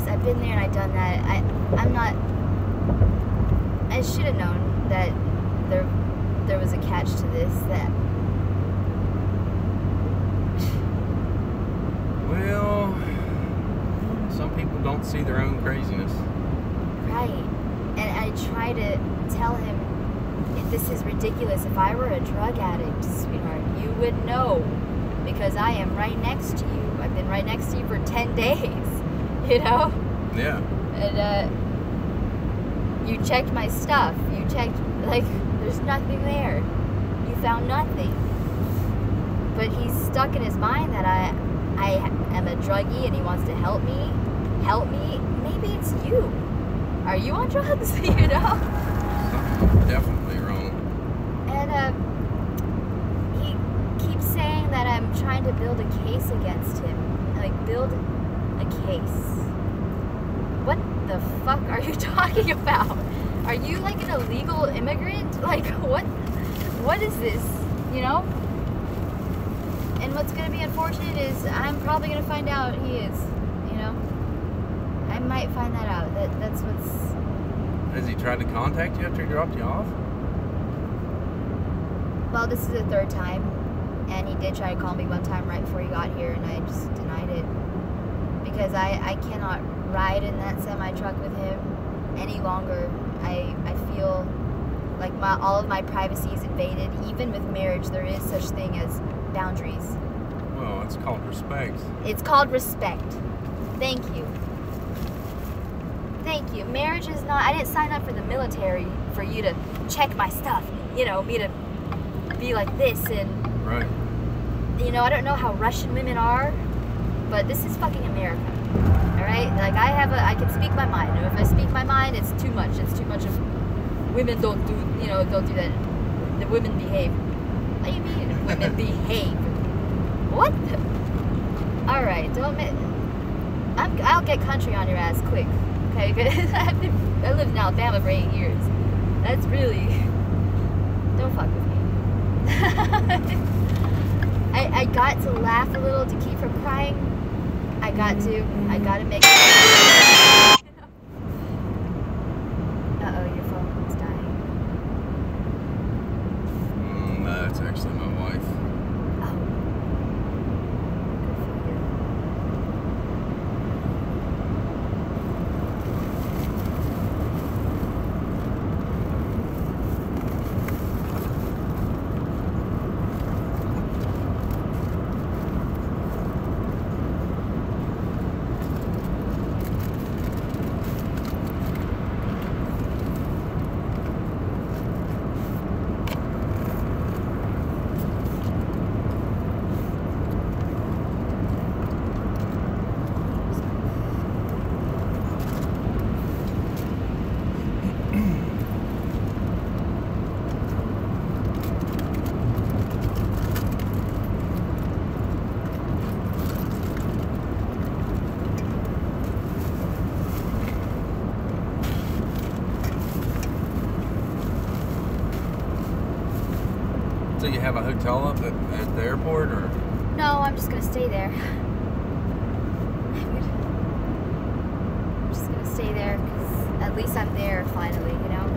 I've been there and I've done that. I should have known that there was a catch to this, that Well, some people don't see their own craziness. right. And I try to tell him, this is ridiculous. If I were a drug addict, sweetheart, you would know, because I am right next to you. I've been right next to you for 10 days, you know? Yeah. And you checked my stuff. You checked, like, there's nothing there. You found nothing. But he's stuck in his mind that I am a druggie and he wants to help me. Maybe it's you. Are you on drugs? You know? Something's definitely wrong. And he keeps saying that I'm trying to build a case against him. Like, build a case. What the fuck are you talking about? Are you like an illegal immigrant? Like, what is this? You know? And what's going to be unfortunate is I'm probably going to find out he is, you know? I might find that out. That's what's... Has he tried to contact you after he dropped you off? Well, this is the 3rd time. And he did try to call me one time right before he got here, and I just denied it. Because I cannot ride in that semi-truck with him any longer. I feel like all of my privacy is invaded. Even with marriage, there is such thing as boundaries. Well, it's called respect. It's called respect. Thank you. Thank you. Marriage is not... I didn't sign up for the military for you to check my stuff. You know, me to be like this and... Right. You know, I don't know how Russian women are, but this is fucking America. Alright? Like, I can speak my mind. And if I speak my mind, it's too much. It's too much of... Women don't do that. The women behave. What do you mean, women behave? What? Alright, I'll get country on your ass quick. Okay? Because I lived in Alabama for 8 years. That's really... Don't fuck with me. I got to laugh a little to keep from crying. I got to make Uh-oh, your phone's dying. No, that's actually my wife. Oh. Good for you. So you have a hotel up at the airport, or? No, I'm just gonna stay there. I'm just gonna stay there because at least I'm there finally, you know?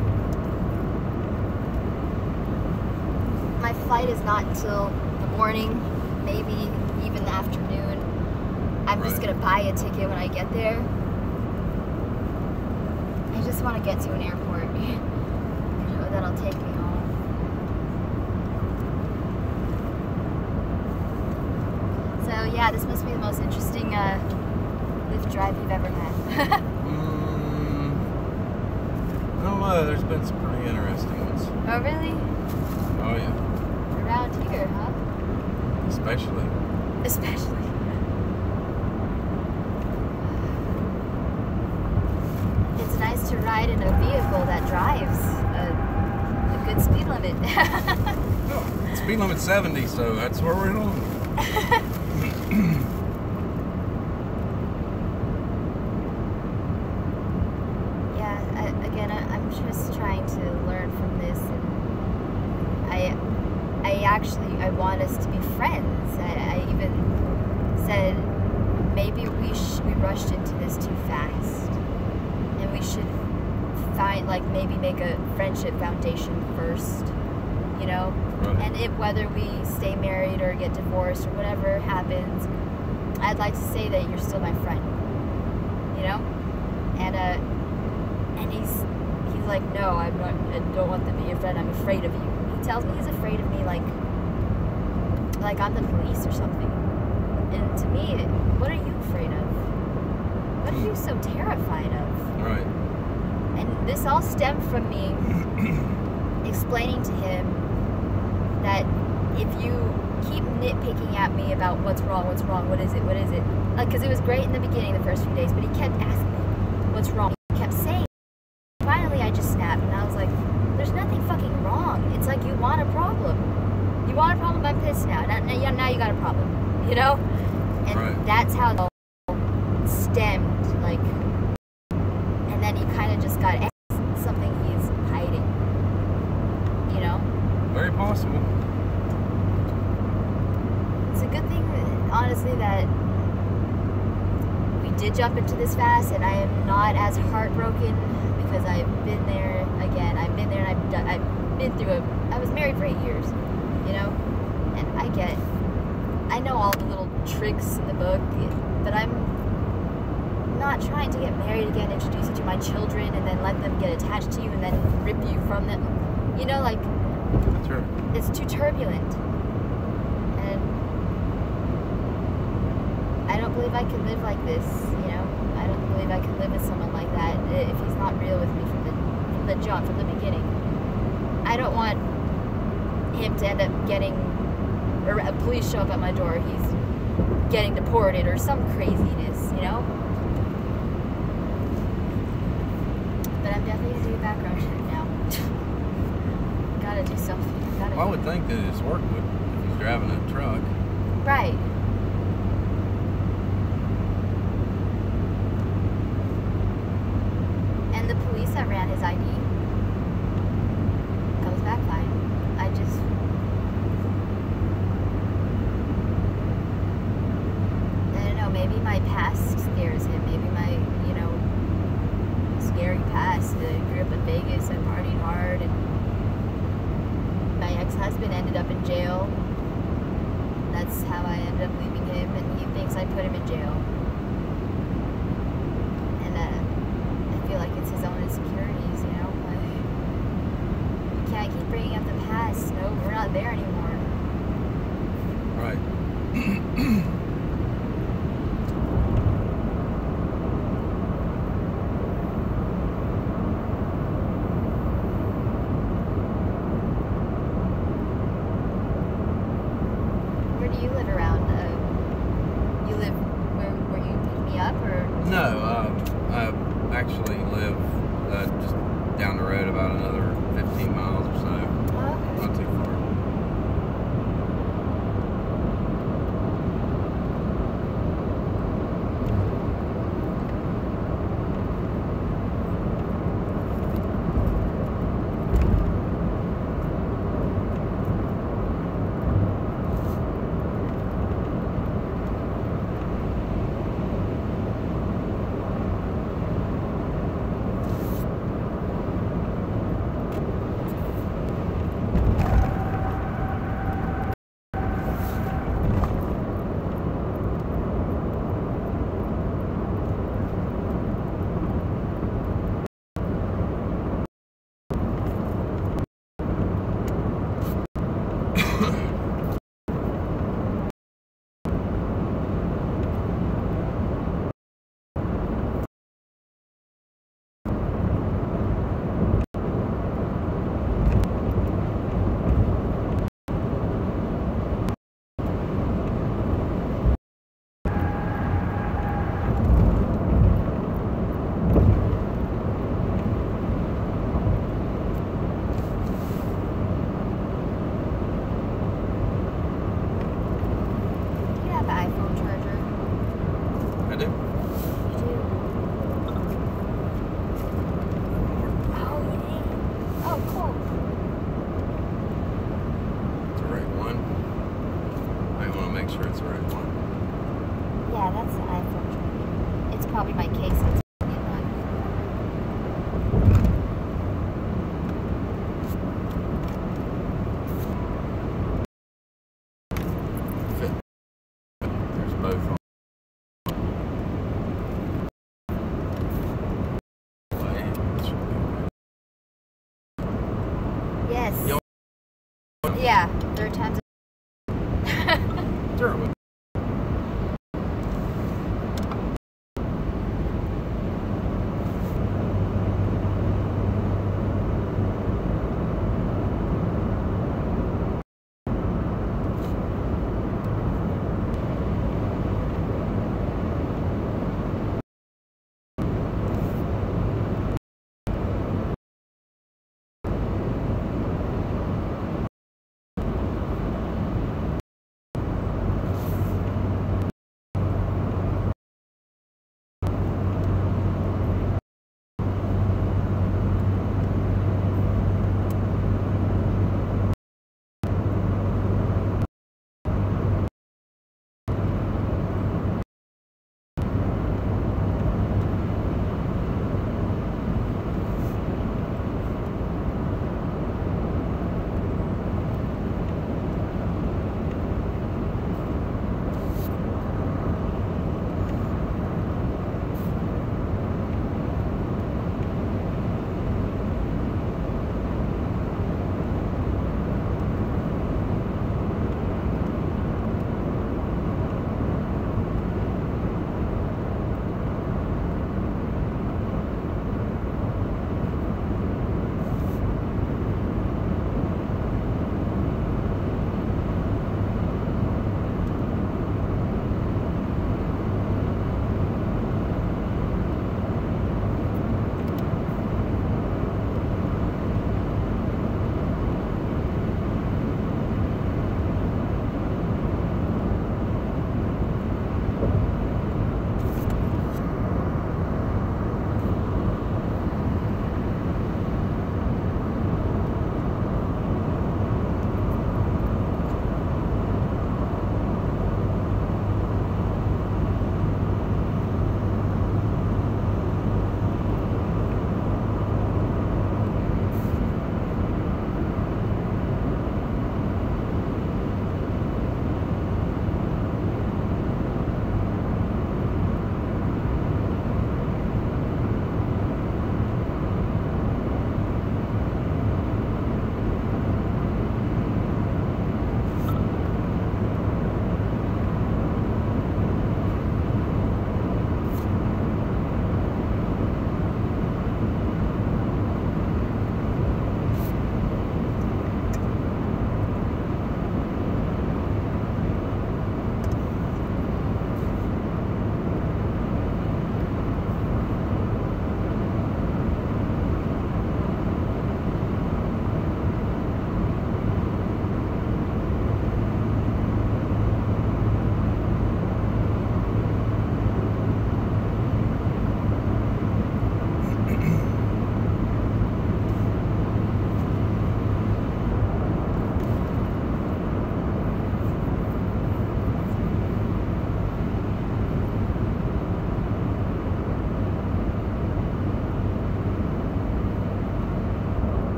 My flight is not until the morning, maybe even the afternoon. I'm just gonna buy a ticket when I get there. I just want to get to an airport, you know, that'll take me home. So yeah, this must be the most interesting Lyft drive you've ever had. I don't know. There's been some pretty interesting ones. Oh really? Oh yeah. Around here, huh? Especially. Especially. It's nice to ride in a vehicle that drives a good speed limit. Speed limit's 70, so that's where we're going. I'm just trying to learn from this, and I want us to be friends. I even said maybe we rushed into this too fast, and we should maybe make a friendship foundation first, you know. Right. And whether we stay married or get divorced or whatever happens, I'd like to say that you're still my friend, you know. And he's like, no, I don't want to be your friend. I'm afraid of you. He tells me he's afraid of me like I'm the police or something. And to me, what are you afraid of? What are you so terrified of? Right. And this all stemmed from me explaining to him that if you keep nitpicking at me about what's wrong, what is it, like, because it was great in the beginning, the first few days, but he kept asking me what's wrong. He kept saying. Finally, I just snapped, and I was like, there's nothing fucking wrong. It's like you want a problem. You want a problem, I'm pissed now. Now you got a problem, you know? And that's how it all stemmed, like, and then he kind of just got something he's hiding, you know? Very possible. It's a good thing, honestly, that we did jump into this fast, and I am not as heartbroken because I've been there again. I've been there, and I've been through I was married for 8 years, you know, and I I know all the little tricks in the book, but I'm not trying to get married again, introduce you to my children, and then let them get attached to you and then rip you from them. You know, like, Sure. it's too turbulent. And I don't believe I could live like this, you know? I don't believe I could live with someone like that if he's not real with me from the jump, from the beginning. I don't want him to end up getting, or a police show up at my door, he's getting deported or some craziness, you know? But I'm definitely gonna do a background check now. Gotta do something. Well, I would think that his work would, if he's driving a truck. Right. And the police that ran his ID comes back fine. I don't know, maybe my past scares him. Maybe my, you know, scary past. I grew up in Vegas, I partied hard, and my ex-husband ended up in jail. That's how I ended up leaving him, and he thinks I put him in jail. And I feel like it's his own insecurities, you know? You can't keep bringing up the past. No, we're not there anymore. Right. Where do you live around? You live where you pick me up, or? No, I actually live just down the road about another 15 miles or so. Oh, okay. Not too far. You have an iPhone charger. I do. You do. Oh, yay. Oh, cool. It's the right one. I want to make sure it's the right one. Yeah, that's the iPhone charger. It's probably my case that's plugged in on. Fit. There's both on. Way. It should be Yes. Yo- Yeah, there are times. Sure.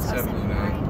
So 79.